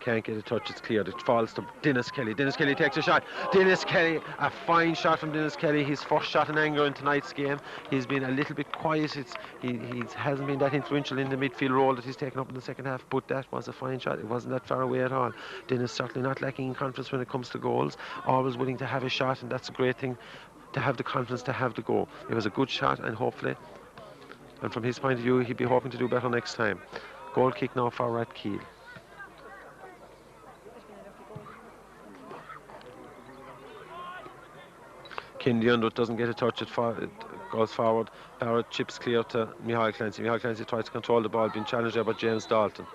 Can't get a touch, it's cleared. It falls to Dennis Kelly. Dennis Kelly takes a shot. Dennis Kelly, a fine shot from Dennis Kelly. His first shot in anger in tonight's game. He's been a little bit quiet. He hasn't been that influential in the midfield role that he's taken up in the second half, but that was a fine shot. It wasn't that far away at all. Dennis certainly not lacking in confidence when it comes to goals. Always willing to have a shot, and that's a great thing, to have the confidence to have the goal. It was a good shot, and hopefully, and from his point of view, he'd be hoping to do better next time. Goal kick now for Rathkeale. Kindy under it, doesn't get a touch, it goes forward. Barrett chips clear to Michael Clancy. Michael Clancy tries to control the ball, being challenged there by James Dalton.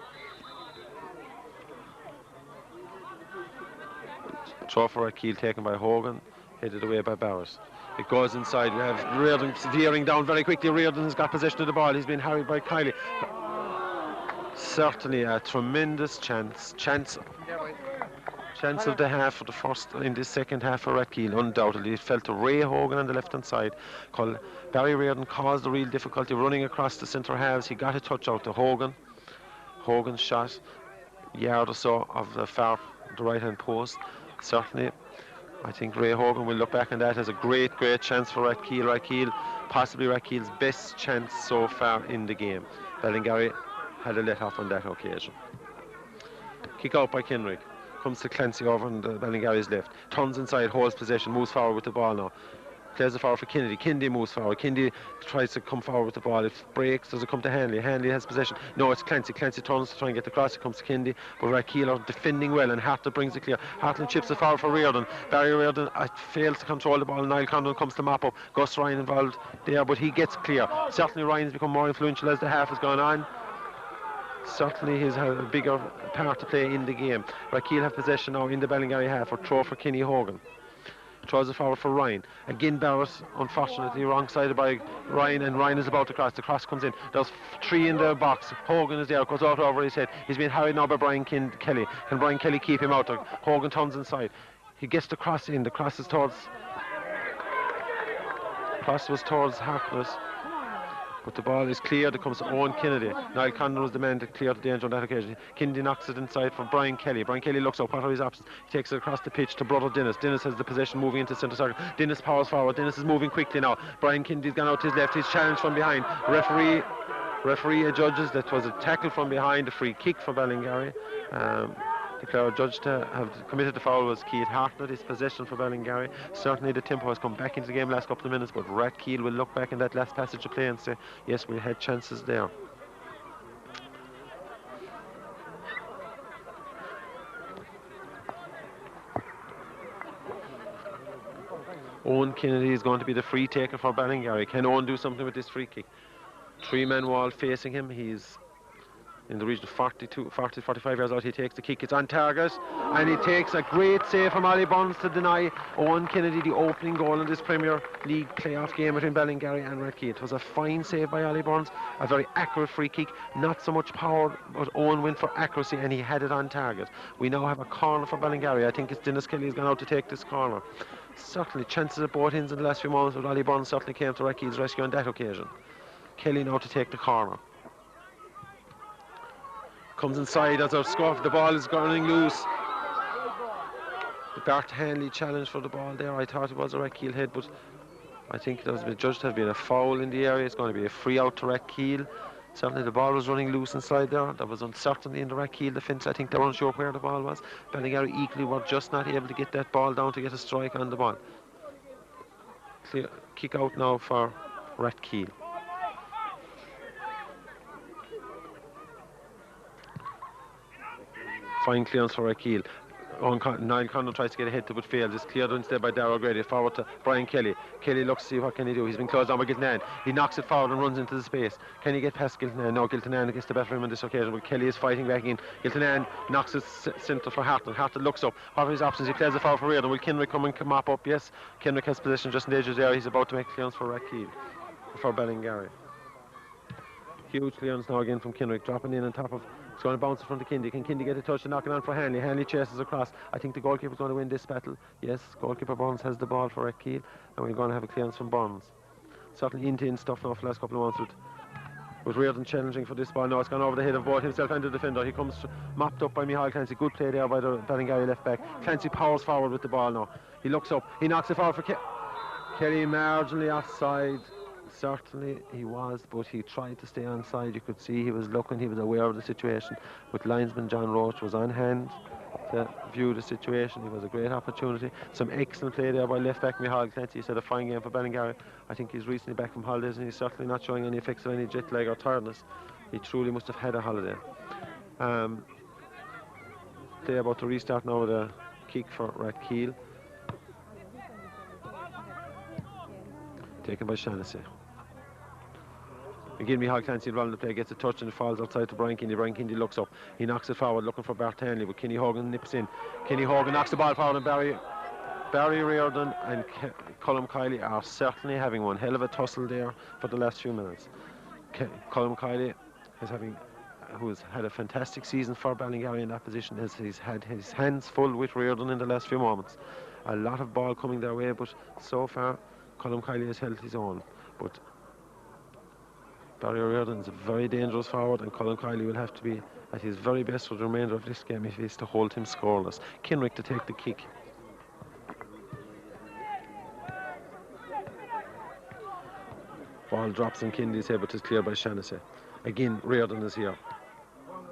Throw for Rathkeale taken by Hogan, headed away by Barrett. It goes inside. We have Reardon veering down very quickly. Reardon has got possession of the ball. He's been harried by Kiley. Certainly a tremendous chance of the half for the first in the second half for Rathkeale. Undoubtedly it fell to Ray Hogan on the left hand side. Barry Reardon caused the real difficulty running across the centre halves. He got a touch out to Hogan. Hogan's shot yard or so of the right hand post. Certainly I think Ray Hogan will look back on that as a great chance for Rathkeale. Possibly Rathkeale's best chance so far in the game. Ballingarry had a let off on that occasion. Kick out by Kendrick. Comes to Clancy over on the Ballingarry's left. Turns inside, holds possession, moves forward with the ball now. Plays it forward for Kennedy. Kindy moves forward. Kindy tries to come forward with the ball. It breaks. Does it come to Hanley? Hanley has possession. No, it's Clancy. Clancy turns to try and get the cross. It comes to Kindy. But Rathkeale are defending well and Hartland brings it clear. Hartland chips it forward for Reardon. Barry Reardon fails to control the ball. Niall Condon comes to mop up. Gus Ryan involved there, but he gets clear. Certainly Ryan's become more influential as the half has gone on. Certainly he's had a bigger part to play in the game. Rathkeale have possession now in the Ballingarry half. A throw for Kenny Hogan. throws it forward for Ryan. Again Barrett, unfortunately wrong-sided by Ryan, and Ryan is about to cross. The cross comes in. There's 3 in the box. Hogan is there, goes out over his head. He's being harried now by Brian Kelly. Can Brian Kelly keep him out? Hogan turns inside. He gets the cross in. The cross is towards... Cross was towards Harkness. But the ball is cleared. It comes to Owen Kennedy. Niall Condon was the man to clear the danger on that occasion. Kindy knocks it inside for Brian Kelly. Brian Kelly looks up. What are his options? He takes it across the pitch to brother Dennis. Dennis has the possession moving into centre circle. Dennis powers forward. Dennis is moving quickly now. Brian Kindy's gone out to his left. He's challenged from behind. Referee judges that was a tackle from behind, a free kick for Ballingarry. The judge to have committed the foul was Keith Hartnett. His possession for Ballingarry. Certainly the tempo has come back into the game last couple of minutes, but Rathkeale will look back in that last passage of play and say, yes, we had chances there. Owen Kennedy is going to be the free taker for Ballingarry. Can Owen do something with this free kick? 3-man wall facing him. He's in the region of 45 yards out. He takes the kick. It's on target, and he takes a great save from Ollie Burns to deny Owen Kennedy the opening goal in this Premier League playoff game between Ballingarry and Rathkeale. It was a fine save by Ollie Burns, a very accurate free kick, not so much power, but Owen went for accuracy and he had it on target. We now have a corner for Ballingarry. I think it's Dennis Kelly who's gone out to take this corner. Certainly chances at both ends in the last few moments, but Ollie Burns certainly came to Rathkeale's rescue on that occasion. Kelly now to take the corner. Comes inside as a scuff. The ball is running loose. Bart Hanley challenged for the ball there. I thought it was a Rathkeale head, but I think there was judged to have been a foul in the area. It's going to be a free out to Rathkeale. Certainly the ball was running loose inside there. There was uncertainty in the Rathkeale defence. I think they weren't sure where the ball was. Ballingarry equally were just not able to get that ball down to get a strike on the ball. Clear, kick out now for Rathkeale. Fine clearance for Rathkeale. Niall Condon tries to get ahead to but fails. It's cleared instead by Darla Grady. Forward to Brian Kelly. Kelly looks to see what can he do. He's been closed down by Giltanan. He knocks it forward and runs into the space. Can he get past Giltanan? No, Giltanan gets the better of him on this occasion, but Kelly is fighting back in. Giltanan knocks it centre for Harton. Harton looks up. What are his options? He plays the foul for Reardon. Will Kendrick come and mop up? Yes. Kendrick has possession just in the edges there. He's about to make clearance for Rathkeale, for Ballingarry. Huge clearance now again from Kendrick, dropping in on top of. It's going to bounce in front of Kindy. Can Kindy get a touch and knock it on for Hanley? Hanley chases across. I think the goalkeeper is going to win this battle. Yes, goalkeeper Burns has the ball for Rathkeale, and we're going to have a clearance from Burns. Certainly in stuff now for the last couple of months with Reardon challenging for this ball. Now it's gone over the head of both himself and the defender. He comes mopped up by Michael Clancy. Good play there by the Ballingarry left back. Clancy powers forward with the ball now. He looks up. He knocks it forward for Kerry, marginally offside. Certainly he was, but he tried to stay on side. You could see he was looking, he was aware of the situation. But linesman John Roach was on hand to view the situation. It was a great opportunity. Some excellent play there by left back Michael Clancy. He said a fine game for Ballingarry. I think he's recently back from holidays and he's certainly not showing any effects of any jet lag or tiredness. He truly must have had a holiday. They're about to restart now with a kick for Rathkeale. Taken by Shannon. Again, Michael Clancy running the play, gets a touch and it falls outside to Brian Kindy. Brian Kindy looks up. He knocks it forward, looking for Bart Hanley, but Kenny Hogan nips in. Kenny Hogan knocks the ball forward, and Barry Reardon and Colm Kiley are certainly having one hell of a tussle there for the last few minutes. Colm Kiley who's had a fantastic season for Ballingarry in that position, as he's had his hands full with Reardon in the last few moments. A lot of ball coming their way, but so far Colm Kiley has held his own. But Barry Reardon is a very dangerous forward, and Colin Kiley will have to be at his very best for the remainder of this game if he is to hold him scoreless. Kinrick to take the kick. Ball drops in Kindy's head, but is cleared by Shannon. Again, Reardon is here.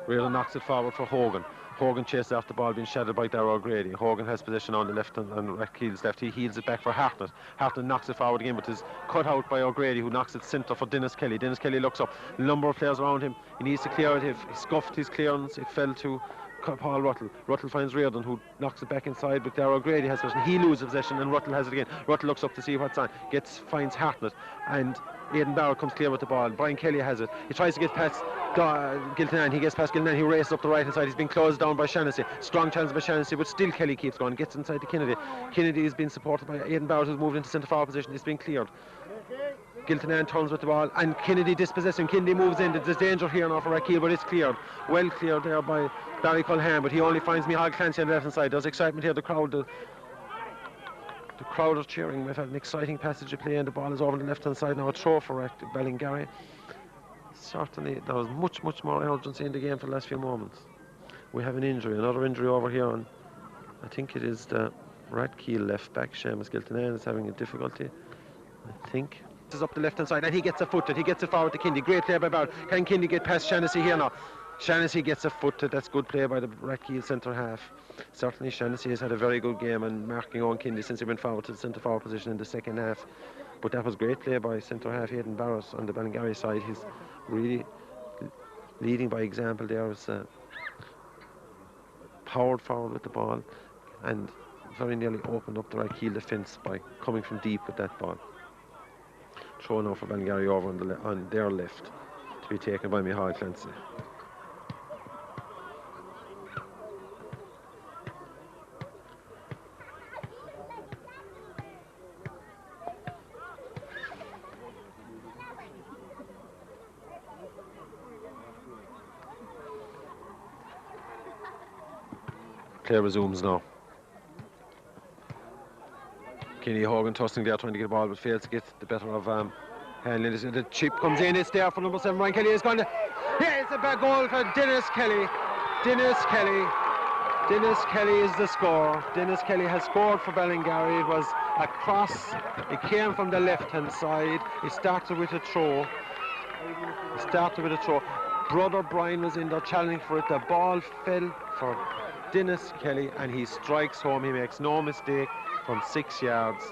Reardon knocks it forward for Hogan. Hogan chases after the ball, being shadowed by Darla Grady. Hogan has possession on the left and Rathkeale's left. He heels it back for Hartnett. Hartnett knocks it forward again, but is cut out by O'Grady, who knocks it centre for Dennis Kelly. Dennis Kelly looks up. A number of players around him. He needs to clear it. He scuffed his clearance. It fell to Paul Ruttall. Ruttall finds Reardon, who knocks it back inside, but there Grady has possession. He loses possession, and Ruttall has it again. Ruttall looks up to see what's on, finds Hartnett, and Aidan Barrett comes clear with the ball. Brian Kelly has it. He tries to get past Giltinan. He gets past Giltinan. He races up the right hand side. He's been closed down by Shaughnessy. Strong chance by Shaughnessy, but still Kelly keeps going. Gets inside to Kennedy. Kennedy has been supported by Aidan Barrett, who's moved into centre forward position. He's been cleared. Giltinan turns with the ball, and Kennedy dispossessing. Kennedy moves in. There's danger here now for Rathkeale, but it's cleared. Well cleared there by Barry Cohan, but he only finds Micheál Clancy on the left hand side. There's excitement here. The crowd are cheering. We've had an exciting passage of play, and the ball is over on the left hand side now. A throw for Ballingarry. Certainly there was much more urgency in the game for the last few moments. We have another injury over here on, I think it is the Rathkeale left back. Seamus Giltinan is having a difficulty, I think. This is up the left hand side, and he gets it footed. He gets it forward to Kindy. Great play by Barrett. Can Kindy get past Shaughnessy here now? Shaughnessy gets it footed. That's good play by the Rathkeale centre half. Certainly Shaughnessy has had a very good game and marking on Kindy since he went forward to the centre forward position in the second half. But that was great play by centre half Aidan Barrett on the Ballingarry side. He's really leading by example there. Was powered forward with the ball and very nearly opened up the Rathkeale defence by coming from deep with that ball. Throw now for Ballingarry over on their left to be taken by Micheál Clancy. Play resumes now. Kenny Hogan tossing there, trying to get the ball, but fails to get the better of Hanley. The chip comes in. It's there for number 7. Ryan Kelly is going to. Yeah, it's a bad goal for Dennis Kelly. Dennis Kelly is the scorer. Dennis Kelly has scored for Ballingarry. It was a cross. It came from the left-hand side. It started with a throw. Brother Brian was in there challenging for it. The ball fell for Dennis Kelly, and he strikes home. He makes no mistake from 6 yards.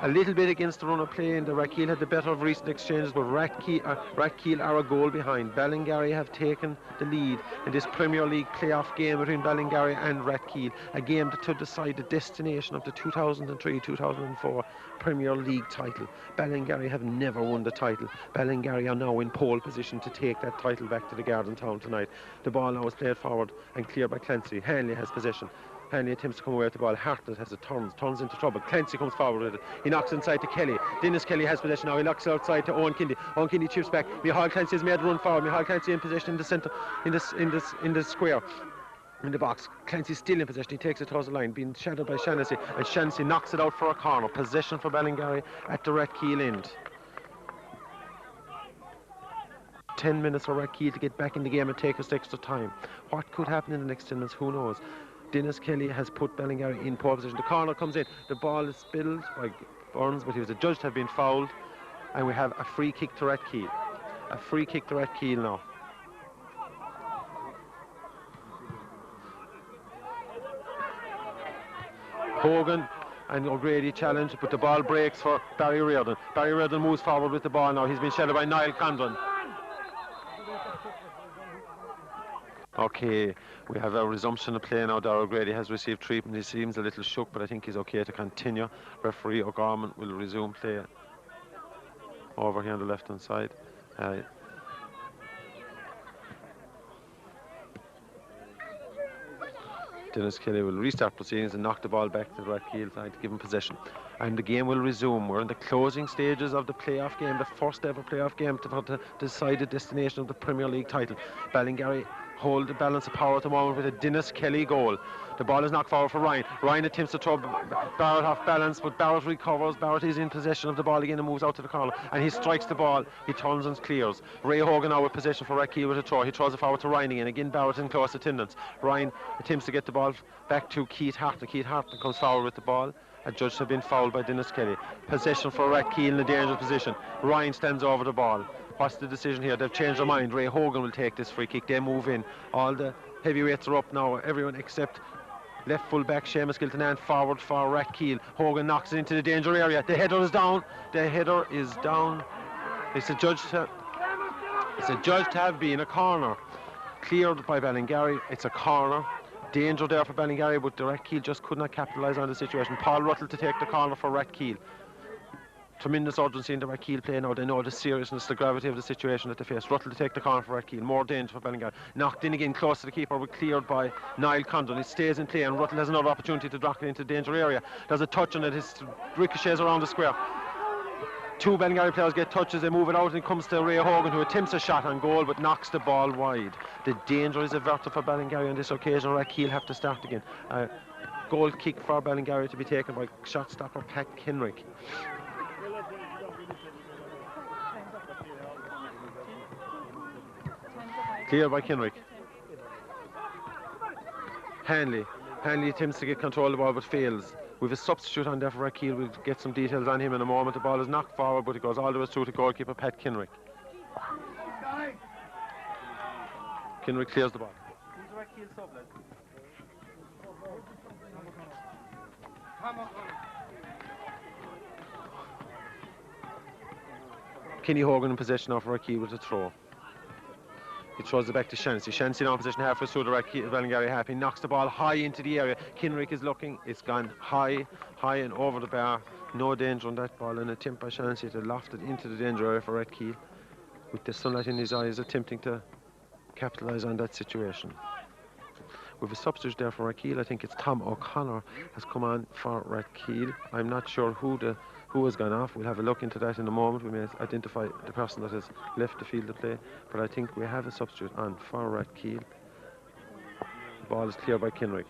A little bit against the run of play, and the Rathkeale had the better of recent exchanges, but Rathkeale are a goal behind. Ballingarry have taken the lead in this Premier League playoff game between Ballingarry and Rathkeale, a game to decide the destination of the 2003-2004 Premier League title. Ballingarry have never won the title. Ballingarry are now in pole position to take that title back to the Garden Town tonight. The ball now is played forward and cleared by Clancy. Hanley has possession. Hanley attempts to come away with the ball. Hartnett has it, turns into trouble. Clancy comes forward with it. He knocks inside to Kelly. Dennis Kelly has possession now. He knocks it outside to Owen Kindy. Owen Kindy chips back. Micheál Clancy has made a run forward. Micheál Clancy in possession in the centre, in the square, in the box. Clancy still in possession. He takes it towards the line, being shadowed by Shaughnessy, and Shaughnessy knocks it out for a corner. Possession for Ballingarry at the Rathkeale end. 10 minutes for Rathkeale to get back in the game and take us extra time. What could happen in the next 10 minutes? Who knows? Dennis Kelly has put Ballingarry in pole position. The corner comes in. The ball is spilled by Burns, but he was adjudged to have been fouled. And we have a free kick to Rathkeale. A free kick to Rathkeale now. Hogan and O'Grady challenge, but the ball breaks for Barry Reardon. Barry Reardon moves forward with the ball now. He's been shadowed by Niall Condon. Okay, we have a resumption of play now. Darla Grady has received treatment. He seems a little shook, but I think he's okay to continue. Referee O'Gorman will resume play over here on the left-hand side. Dennis Kelly will restart proceedings and knock the ball back to the Rathkeale side to give him possession. And the game will resume. We're in the closing stages of the playoff game, the first ever playoff game to decide the destination of the Premier League title. Ballingarry hold the balance of power at the moment with a Dennis Kelly goal. The ball is knocked forward for Ryan. Ryan attempts to throw Barrett off balance, but Barrett recovers. Barrett is in possession of the ball again and moves out to the corner, and he strikes the ball. He turns and clears. Ray Hogan now with possession for Rathkeale with a throw. He throws it forward to Ryan again. Again Barrett in close attendance. Ryan attempts to get the ball back to Keith Hartnett. Keith Hartnett comes forward with the ball. Adjudged to have been fouled by Dennis Kelly. Possession for Rathkeale in a dangerous position. Ryan stands over the ball. What's the decision here? They've changed their mind. Ray Hogan will take this free kick. They move in. All the heavyweights are up now. Everyone except left full back Seamus Giltinan forward for Rathkeale. Hogan knocks it into the danger area. The header is down. The header is down. It's adjudged to have been a corner. Cleared by Ballingarry. It's a corner. Danger there for Ballingarry, but the Rathkeale just could not capitalise on the situation. Paul Ruttall to take the corner for Rathkeale. Tremendous urgency in the Rathkeale play now. They know the seriousness, the gravity of the situation that they face. Ruttall to take the corner for Rathkeale. More danger for Ballingarry. Knocked in again close to the keeper, but cleared by Niall Condon. It stays in play and Ruttall has another opportunity to drop it into the danger area. There's a touch on it. It ricochets around the square. Two Ballingarry players get touches, they move it out and it comes to Ray Hogan, who attempts a shot on goal but knocks the ball wide. The danger is averted for Ballingarry on this occasion. Rathkeale have to start again. Goal kick for Ballingarry to be taken by shot stopper Pat Kendrick. Clear by Kendrick. Hanley attempts to get control of the ball but fails. With a substitute on there for Rathkeale, we'll get some details on him in a moment. The ball is knocked forward, but it goes all the way through to goalkeeper Pat Kendrick. Kendrick clears the ball. Who's the Rathkeale sub, lad? Kenny Hogan in possession of Rathkeale with a throw. He throws it back to Shannon. Shannon in opposition halfway through the Ballingarry half. He knocks the ball high into the area. Kinrick is looking. It's gone high and over the bar. No danger on that ball. An attempt by Shannon to loft it into the danger area for Rathkeale. With the sunlight in his eyes, attempting to capitalise on that situation. With a substitute there for Rathkeale, I think it's Tom O'Connor has come on for Rathkeale. I'm not sure who has gone off. We'll have a look into that in a moment. We may identify the person that has left the field to play, but I think we have a substitute on for Rathkeale. The ball is cleared by Kinrick.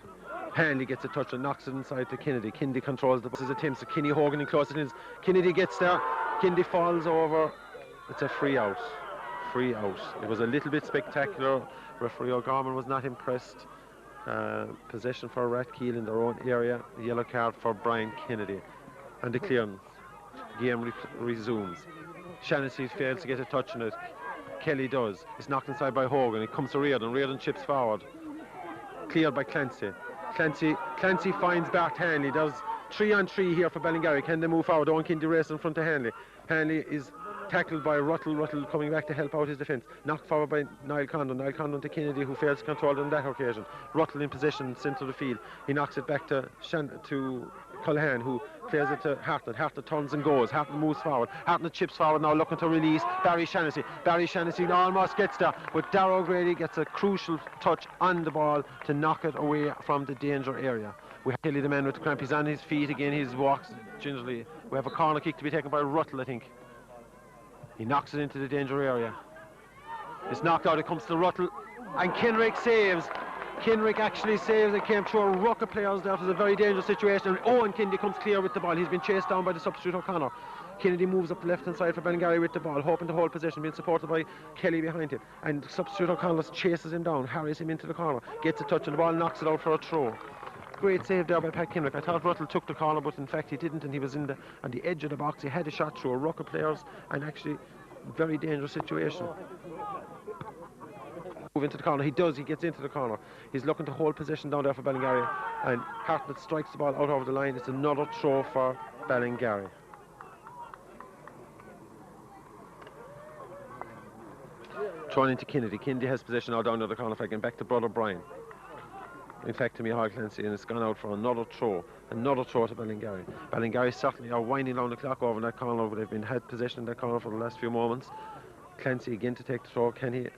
Hanley gets a touch and knocks it inside to Kennedy. Kennedy controls the ball. His attempts to Kenny Hogan in close. Kennedy gets there. Kennedy falls over. It's a free out. Free out. It was a little bit spectacular. Referee O'Gorman was not impressed. Possession for Rathkeale in their own area. A yellow card for Brian Kennedy. And the clearance. Game resumes. Shannon fails to get a touch on it. Kelly does. It's knocked inside by Hogan. It comes to Reardon. Reardon chips forward. Cleared by Clancy. Clancy finds Bart Hanley. There's 3-on-3 here for Ballingarry. Can they move forward? Owen Kindy race in front of Hanley. Hanley is tackled by Ruttall. Ruttall coming back to help out his defence. Knocked forward by Niall Condon. Niall Condon to Kennedy, who fails to control it on that occasion. Ruttall in possession, centre of the field. He knocks it back to Cohan, who clears it to Hartnett. Hartnett turns and goes. Hartnett moves forward. Hartnett chips forward now, looking to release Barry Shaughnessy. Barry Shaughnessy almost gets there, but Darrow Grady gets a crucial touch on the ball to knock it away from the danger area. We have Kelly, the man with the cramp. He's on his feet again. He walks gingerly. We have a corner kick to be taken by Ruttall, I think. He knocks it into the danger area. It's knocked out. It comes to Ruttall, and Kinrick saves. Kinrick actually saves. It came through a ruck of players there. It was a very dangerous situation. And Owen Kindy comes clear with the ball. He's been chased down by the substitute O'Connor. Kennedy moves up the left-hand side for Ballingarry with the ball, hoping to hold possession, being supported by Kelly behind him. And substitute O'Connor chases him down, harries him into the corner, gets a touch on the ball, knocks it out for a throw. Great save there by Pat Kinrick. I thought Ruttall took the corner, but in fact he didn't, and he was on the edge of the box. He had a shot through a ruck of players, and actually very dangerous situation. Move into the corner. He does. He gets into the corner. He's looking to hold possession down there for Ballingarry, and Hartnett strikes the ball out over the line. It's another throw for Ballingarry. Thrown into Kennedy. Kennedy has possession now down near the corner flag, and back to brother Brian. In fact, to me, Clancy, and it's gone out for another throw to Ballingarry. Ballingarry certainly are winding down the clock over in that corner, but they've had possession in that corner for the last few moments. Clancy again to take the throw. Can he?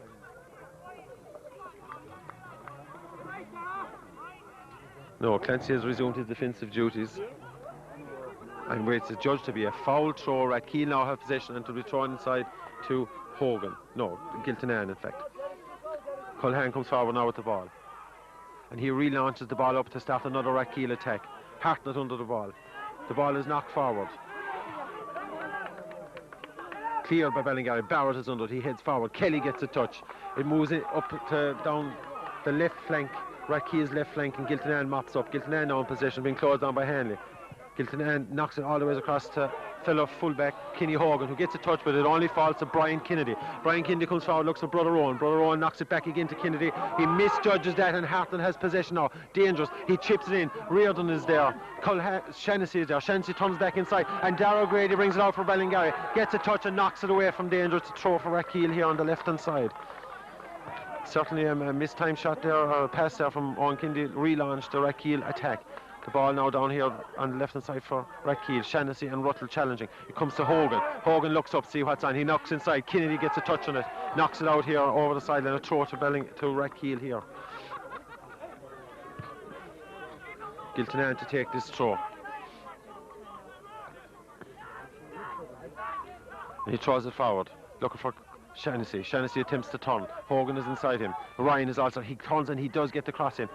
No, Clancy has resumed his defensive duties and waits the judge to be a foul throw. Rathkeale now have possession and to be thrown inside to Hogan. No, Giltinan, in fact. Cohan comes forward now with the ball, and he relaunches the ball up to start another Rathkeale attack. Hartnett under the ball. The ball is knocked forward. Cleared by Ballingarry. Barrett is under it. He heads forward. Kelly gets a touch. It moves it up to down the left flank. Rathkeale's left flank, and Giltinan mops up. Giltinan now in possession, being closed down by Hanley. Giltinan knocks it all the way across to fellow fullback Kenny Hogan, who gets a touch, but it only falls to Brian Kennedy. Brian Kennedy comes forward, looks at Brother Owen. Brother Owen knocks it back again to Kennedy. He misjudges that, and Hartnett has possession now. Dangerous. He chips it in. Reardon is there. Shaughnessy is there. Shaughnessy turns back inside, and Darrow Grady brings it out for Ballingarry. Gets a touch and knocks it away from danger. It's a throw for Rathkeale here on the left-hand side. Certainly a missed time shot there, or a pass there from Owen Kindy, relaunched the Rathkeale attack. The ball now down here on the left hand side for Rathkeale. Shannon and Russell challenging. It comes to Hogan. Hogan looks up, see what's on. He knocks inside. Kennedy gets a touch on it, knocks it out here over the sideline. A throw to Rathkeale here. Giltinan to take this throw. And he throws it forward, looking for Shaughnessy. Shaughnessy attempts to turn. Hogan is inside him. Ryan is also, he turns and he does get the cross in.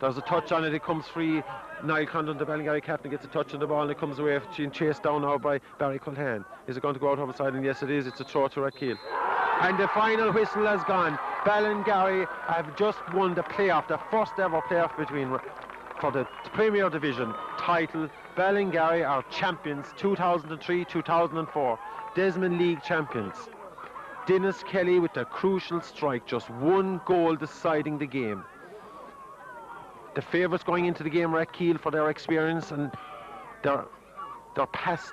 There's a touch on it, it comes free. Niall Condon, the Ballingarry captain, gets a touch on the ball and it comes away, chased down now by Barry Cohan. Is it going to go out over the side? And yes it is, it's a throw to Rathkeale. And the final whistle has gone. Ballingarry have just won the playoff, the first ever playoff for the Premier Division title. Ballingarry are champions 2003-2004, Desmond League champions. Dennis Kelly with the crucial strike, just one goal deciding the game. The favourites going into the game, Rathkeale, for their experience and their past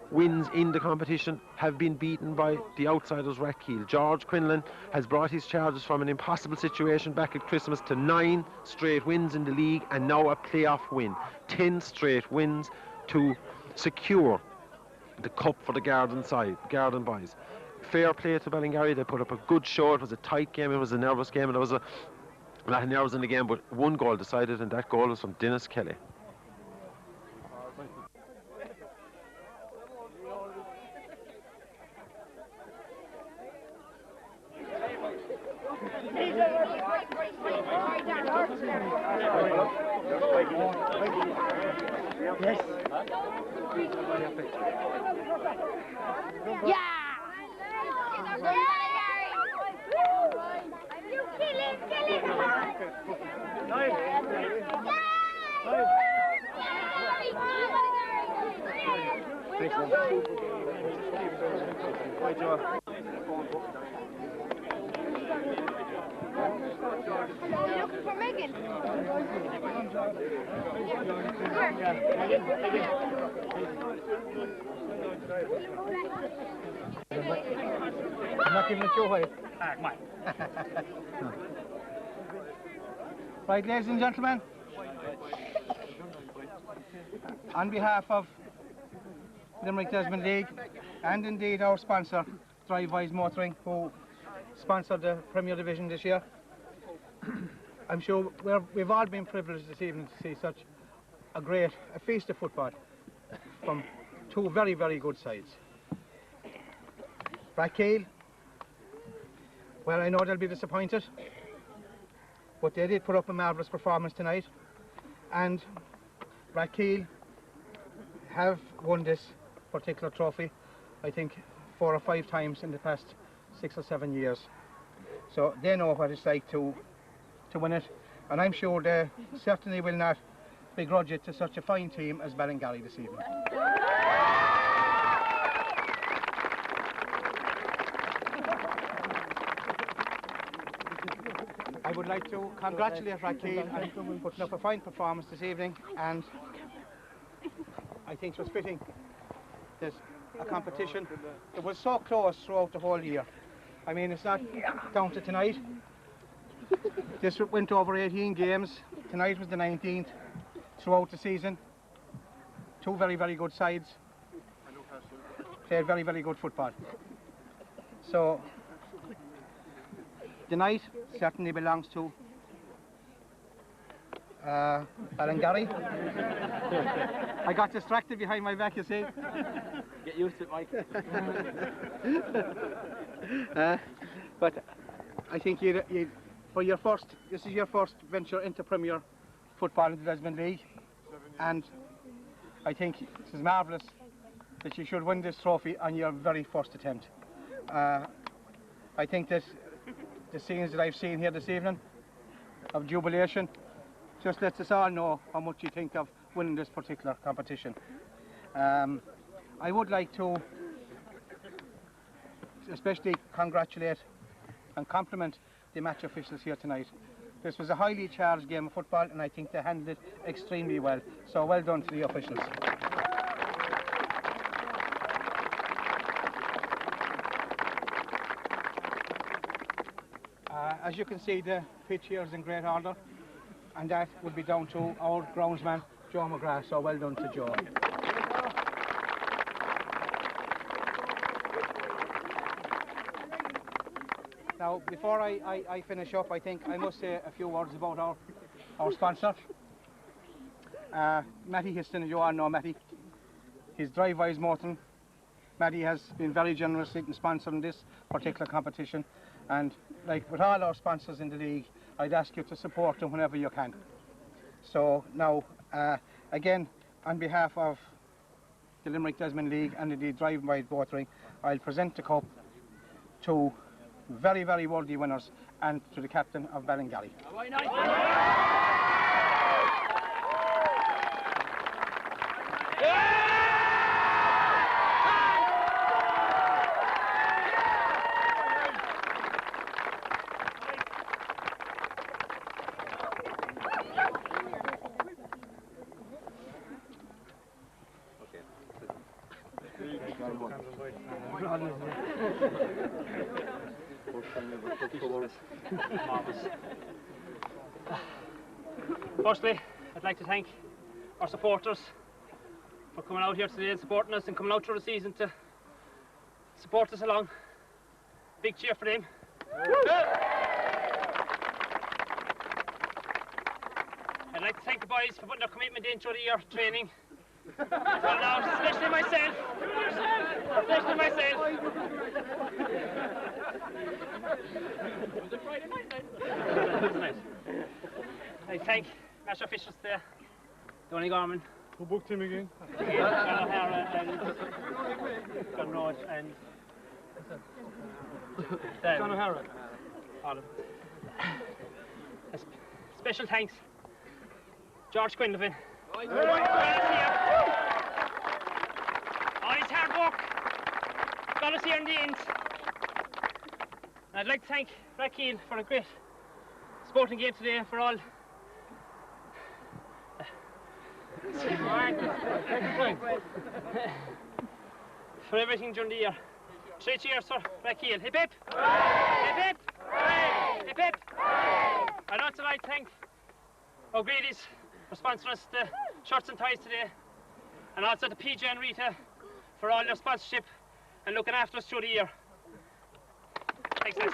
wins in the competition, have been beaten by the outsiders, Rathkeale. George Quinlan has brought his charges from an impossible situation back at Christmas to 9 straight wins in the league and now a playoff win. 10 straight wins to secure the cup for the Garden boys. Fair play to Ballingarry, they put up a good show. It was a tight game, it was a nervous game, and there was a lot of nerves in the game, but one goal decided, and that goal was from Dennis Kelly. Yes. Yeah! You kill him! Looking for Megan. I'm not giving it your way. Right, ladies and gentlemen, on behalf of Limerick Desmond League and indeed our sponsor, Drivewise Motoring, who sponsored the Premier Division this year, I'm sure we've all been privileged this evening to see such a feast of football from two very, very good sides. Rathkeale, well, I know they'll be disappointed, but they did put up a marvellous performance tonight, and Rathkeale have won this particular trophy, I think, 4 or 5 times in the past 6 or 7 years. So they know what it's like to win it, and I'm sure they certainly will not begrudge it to such a fine team as Ballingarry this evening. I would like to congratulate Rathkeale on putting up a fine performance this evening, and I think it was fitting that a competition that was so close throughout the whole year. I mean, it's not down to tonight. This went over 18 games. Tonight was the 19th throughout the season. Two very, very good sides. Played very, very good football. So the night certainly belongs to Ballingarry. I got distracted behind my back, you see. Get used to it, Mike. But I think this is your first venture into Premier football in the Desmond League, and I think this is marvellous that you should win this trophy on your very first attempt. I think that the scenes that I've seen here this evening of jubilation just lets us all know how much you think of winning this particular competition. I would like to especially congratulate and compliment the match officials here tonight. This was a highly charged game of football, and I think they handled it extremely well. So well done to the officials. As you can see, the pitch here is in great order, and that would be down to our groundsman, Joe McGrath, so well done to Joe. Now, before I finish up, I think I must say a few words about our sponsor. Matty Histon, as you all know Matty. His Drive-Wise Motoring. Matty has been very generous in sponsoring this particular competition, and like with all our sponsors in the league, I'd ask you to support them whenever you can. So now, again, on behalf of the Limerick Desmond League and the Drive-Wise Motoring, I'll present the cup to very, very worthy winners and to the captain of Ballingarry. Firstly, I'd like to thank our supporters for coming out here today and supporting us and coming out through the season to support us along. Big cheer for them. I'd like to thank the boys for putting their commitment in through the year training. Well, now, especially myself. Especially myself. Was it Friday night then? It was nice. I thank match officials there, Donny Gorman. Who booked him again? John O'Hara and John Roach and John O'Hara. All of them. Special thanks, George Quinlivan. All his hard work got us here in the end. And I'd like to thank Rathkeale for a great sporting game today, for all for everything during the year. 3 cheers for Rathkeale. Hip hip! Hip hip! Hip hip! I'd also like to thank Organiz for sponsoring us the shirts and ties today, and also the PJ and Rita for all their sponsorship and looking after us through the year. Thanks, guys.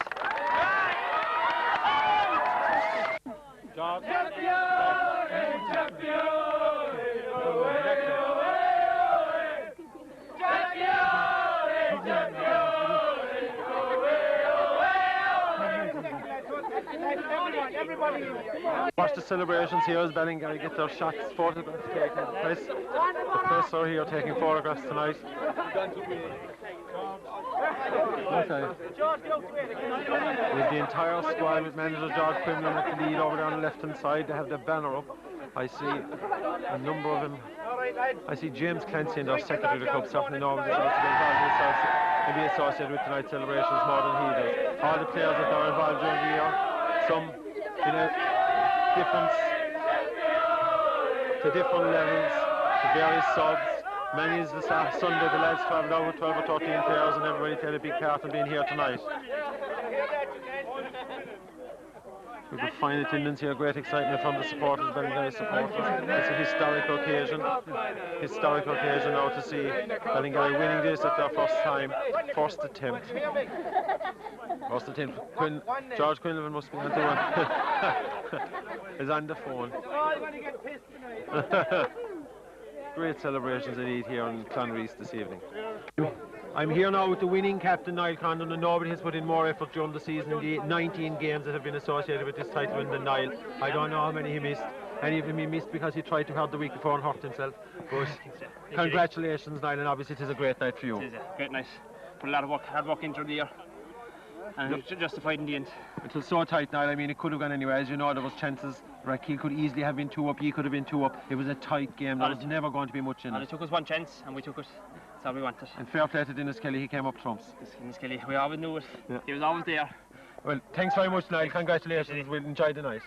Watch the celebrations here as Ballingarry get their shots, photographs taken. The press are here taking photographs tonight. Okay. With the entire squad, with manager George Quinlan at the lead over there on the left hand side, they have their banner up. I see a number of them. I see James Clancy and our secretary of the club, certainly normally is also involved in be associated with tonight's celebrations more than he does. All the players that are involved during the year, some in a difference to different levels, to various subs. Many is the Sunday, the lads travelled over 12 or 13 players, and everybody played a big part in being here tonight. We could find attendance here, great excitement from the supporters, Ballingarry supporters. It's a historical occasion now to see Ballingarry winning this at their first time, first attempt. George Quinlivan must be on the one. Is on the phone. Great celebrations indeed here in Clounreask this evening. I'm here now with the winning captain, Niall Condon, and nobody has put in more effort during the season in the 19 games that have been associated with this title win than Niall. I don't know how many he missed. Any of them he missed because he tried too hard the week before and hurt himself. But congratulations, Niall, and obviously it is a great night for you. It is a great night. Put a lot of hard work into the year, and it's justified in the end. It was so tight, Niall. I mean, it could have gone anywhere. As you know, there was chances. Rathkeale could easily have been 2 up. He could have been 2 up. It was a tight game. There was never going to be much in it. And it took us one chance, and we took it. That's all we wanted. And fair play to Dennis Kelly. He came up trumps. Dennis Kelly, we always knew it. Yeah. He was always there. Well, thanks very much, Niall. Congratulations. We'll enjoy the night.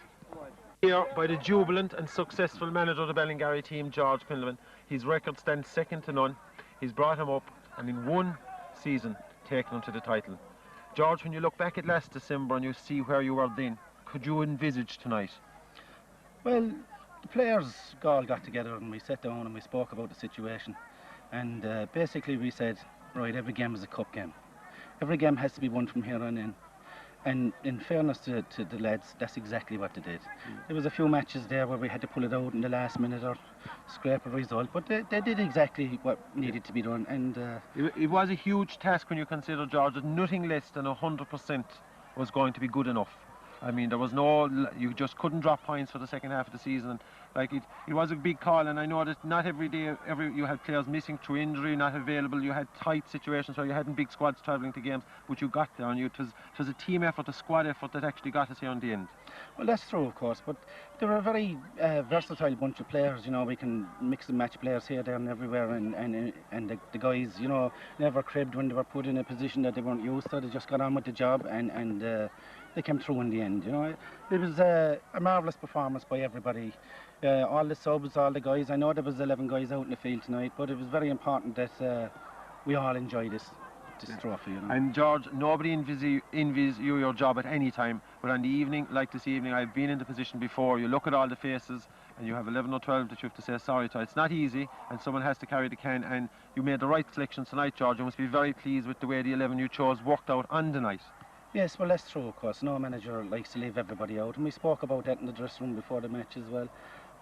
Here by the jubilant and successful manager of the Ballingarry team, George Quinlivan. His record stands second to none. He's brought him up, and in one season, taken him to the title. George, when you look back at last December and you see where you were then, could you envisage tonight? Well, the players all got together and we sat down and we spoke about the situation. And basically we said, right, every game is a cup game. Every game has to be won from here on in. And in fairness to the lads, that's exactly what they did. There was a few matches there where we had to pull it out in the last minute or scrape a result, but they did exactly what needed to be done. And it was a huge task when you consider, George, that nothing less than 100% was going to be good enough. I mean, there was you just couldn't drop points for the second half of the season. Like it was a big call, and I know that not every day, you had players missing through injury, not available. You had tight situations where you hadn't big squads travelling to games, but you got there, and it was a team effort, a squad effort that actually got us here in the end. Well, that's true, of course, but they were a very versatile bunch of players. You know, we can mix and match players here, there, and everywhere, and the guys, you know, never cribbed when they were put in a position that they weren't used to. They just got on with the job, and they came through in the end. You know, it was a marvellous performance by everybody. All the subs, all the guys. I know there was 11 guys out in the field tonight, but it was very important that we all enjoy this trophy. You know? And George, nobody envies you your job at any time, but on the evening, like this evening, I've been in the position before. You look at all the faces, and you have 11 or 12 that you have to say sorry to. It's not easy, and someone has to carry the can. And you made the right selection tonight, George. You must be very pleased with the way the 11 you chose worked out on the night. Yes, well, that's true, of course. No manager likes to leave everybody out, and we spoke about that in the dressing room before the match as well.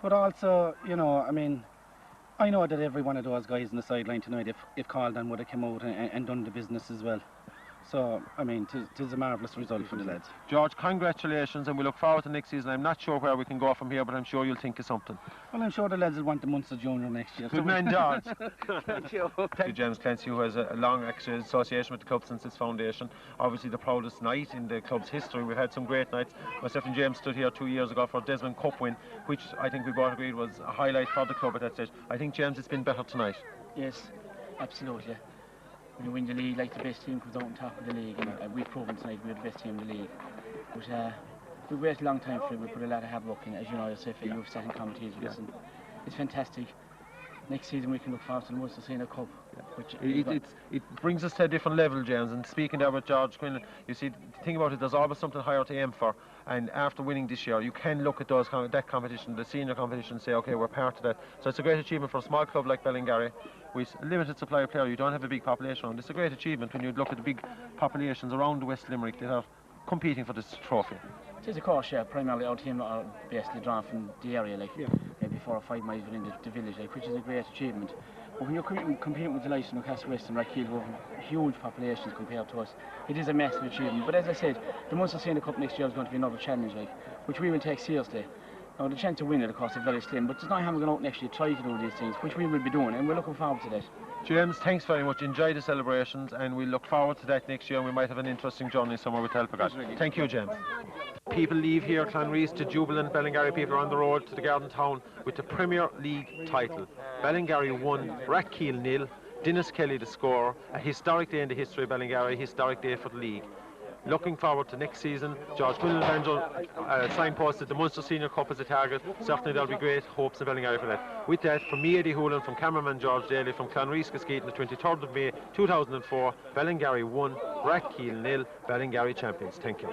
But also, you know, I mean, I know that every one of those guys on the sideline tonight, if called on, would have come out and done the business as well. So, I mean, it's a marvellous result for the lads. George, congratulations, and we look forward to next season. I'm not sure where we can go from here, but I'm sure you'll think of something. Well, I'm sure the lads will want the Munster Junior next year. Good man, George. Thank you. Thank you, James Clancy, who has a long association with the club since its foundation. Obviously the proudest night in the club's history. We've had some great nights. Myself and James stood here 2 years ago for a Desmond Cup win, which I think we both agreed was a highlight for the club at that stage. I think, James, it's been better tonight. Yes, absolutely. When you win the league, like the best team comes out on top of the league, and we've proven tonight we're the best team in the league. But we've waited a long time for it. We put a lot of hard work in, as you know yourself. You've sat in committees with us, and it's fantastic. Next season we can look forward to the Munster Senior Cup. Which it brings us to a different level, James. And speaking there with George Quinlan, you see, think about it, there's always something higher to aim for. And after winning this year, you can look at that competition, the senior competition, and say, okay, we're part of that. So it's a great achievement for a small club like Ballingarry. With a limited supply of players, you don't have a big population around. It's a great achievement when you look at the big populations around West Limerick that are competing for this trophy. It is, of course, yeah. Primarily our team are basically drawn from the area, like maybe 4 or 5 miles within the village, like, which is a great achievement. But when you're competing with the likes of Newcastle West and Rathkeale, who have huge populations compared to us, it is a massive achievement. But as I said, the Munster Senior Cup next year is going to be another challenge, like, which we will take seriously. Now, the chance to win it, of course, is very slim, but there's no harm going out and actually try to do these things, which we will be doing, and we're looking forward to that. James, thanks very much. Enjoy the celebrations, and we look forward to that next year, and we might have an interesting journey somewhere with help of God. Thank you, James. People leave here, Clounreask, to jubilant Ballingarry people are on the road to the Garden Town with the Premier League title. Ballingarry 1, Rathkeale 0, Dennis Kelly the score, a historic day in the history of Ballingarry, a historic day for the league. Looking forward to next season. George Quinlan signposted the Munster Senior Cup as a target. Certainly there'll be great hopes in Ballingarry for that. With that, from me, Eddie Hoolan, from cameraman George Daly, from Clounreask, Askeaton, the 23rd of May 2004, Ballingarry 1, Rathkeale 0, Ballingarry champions. Thank you.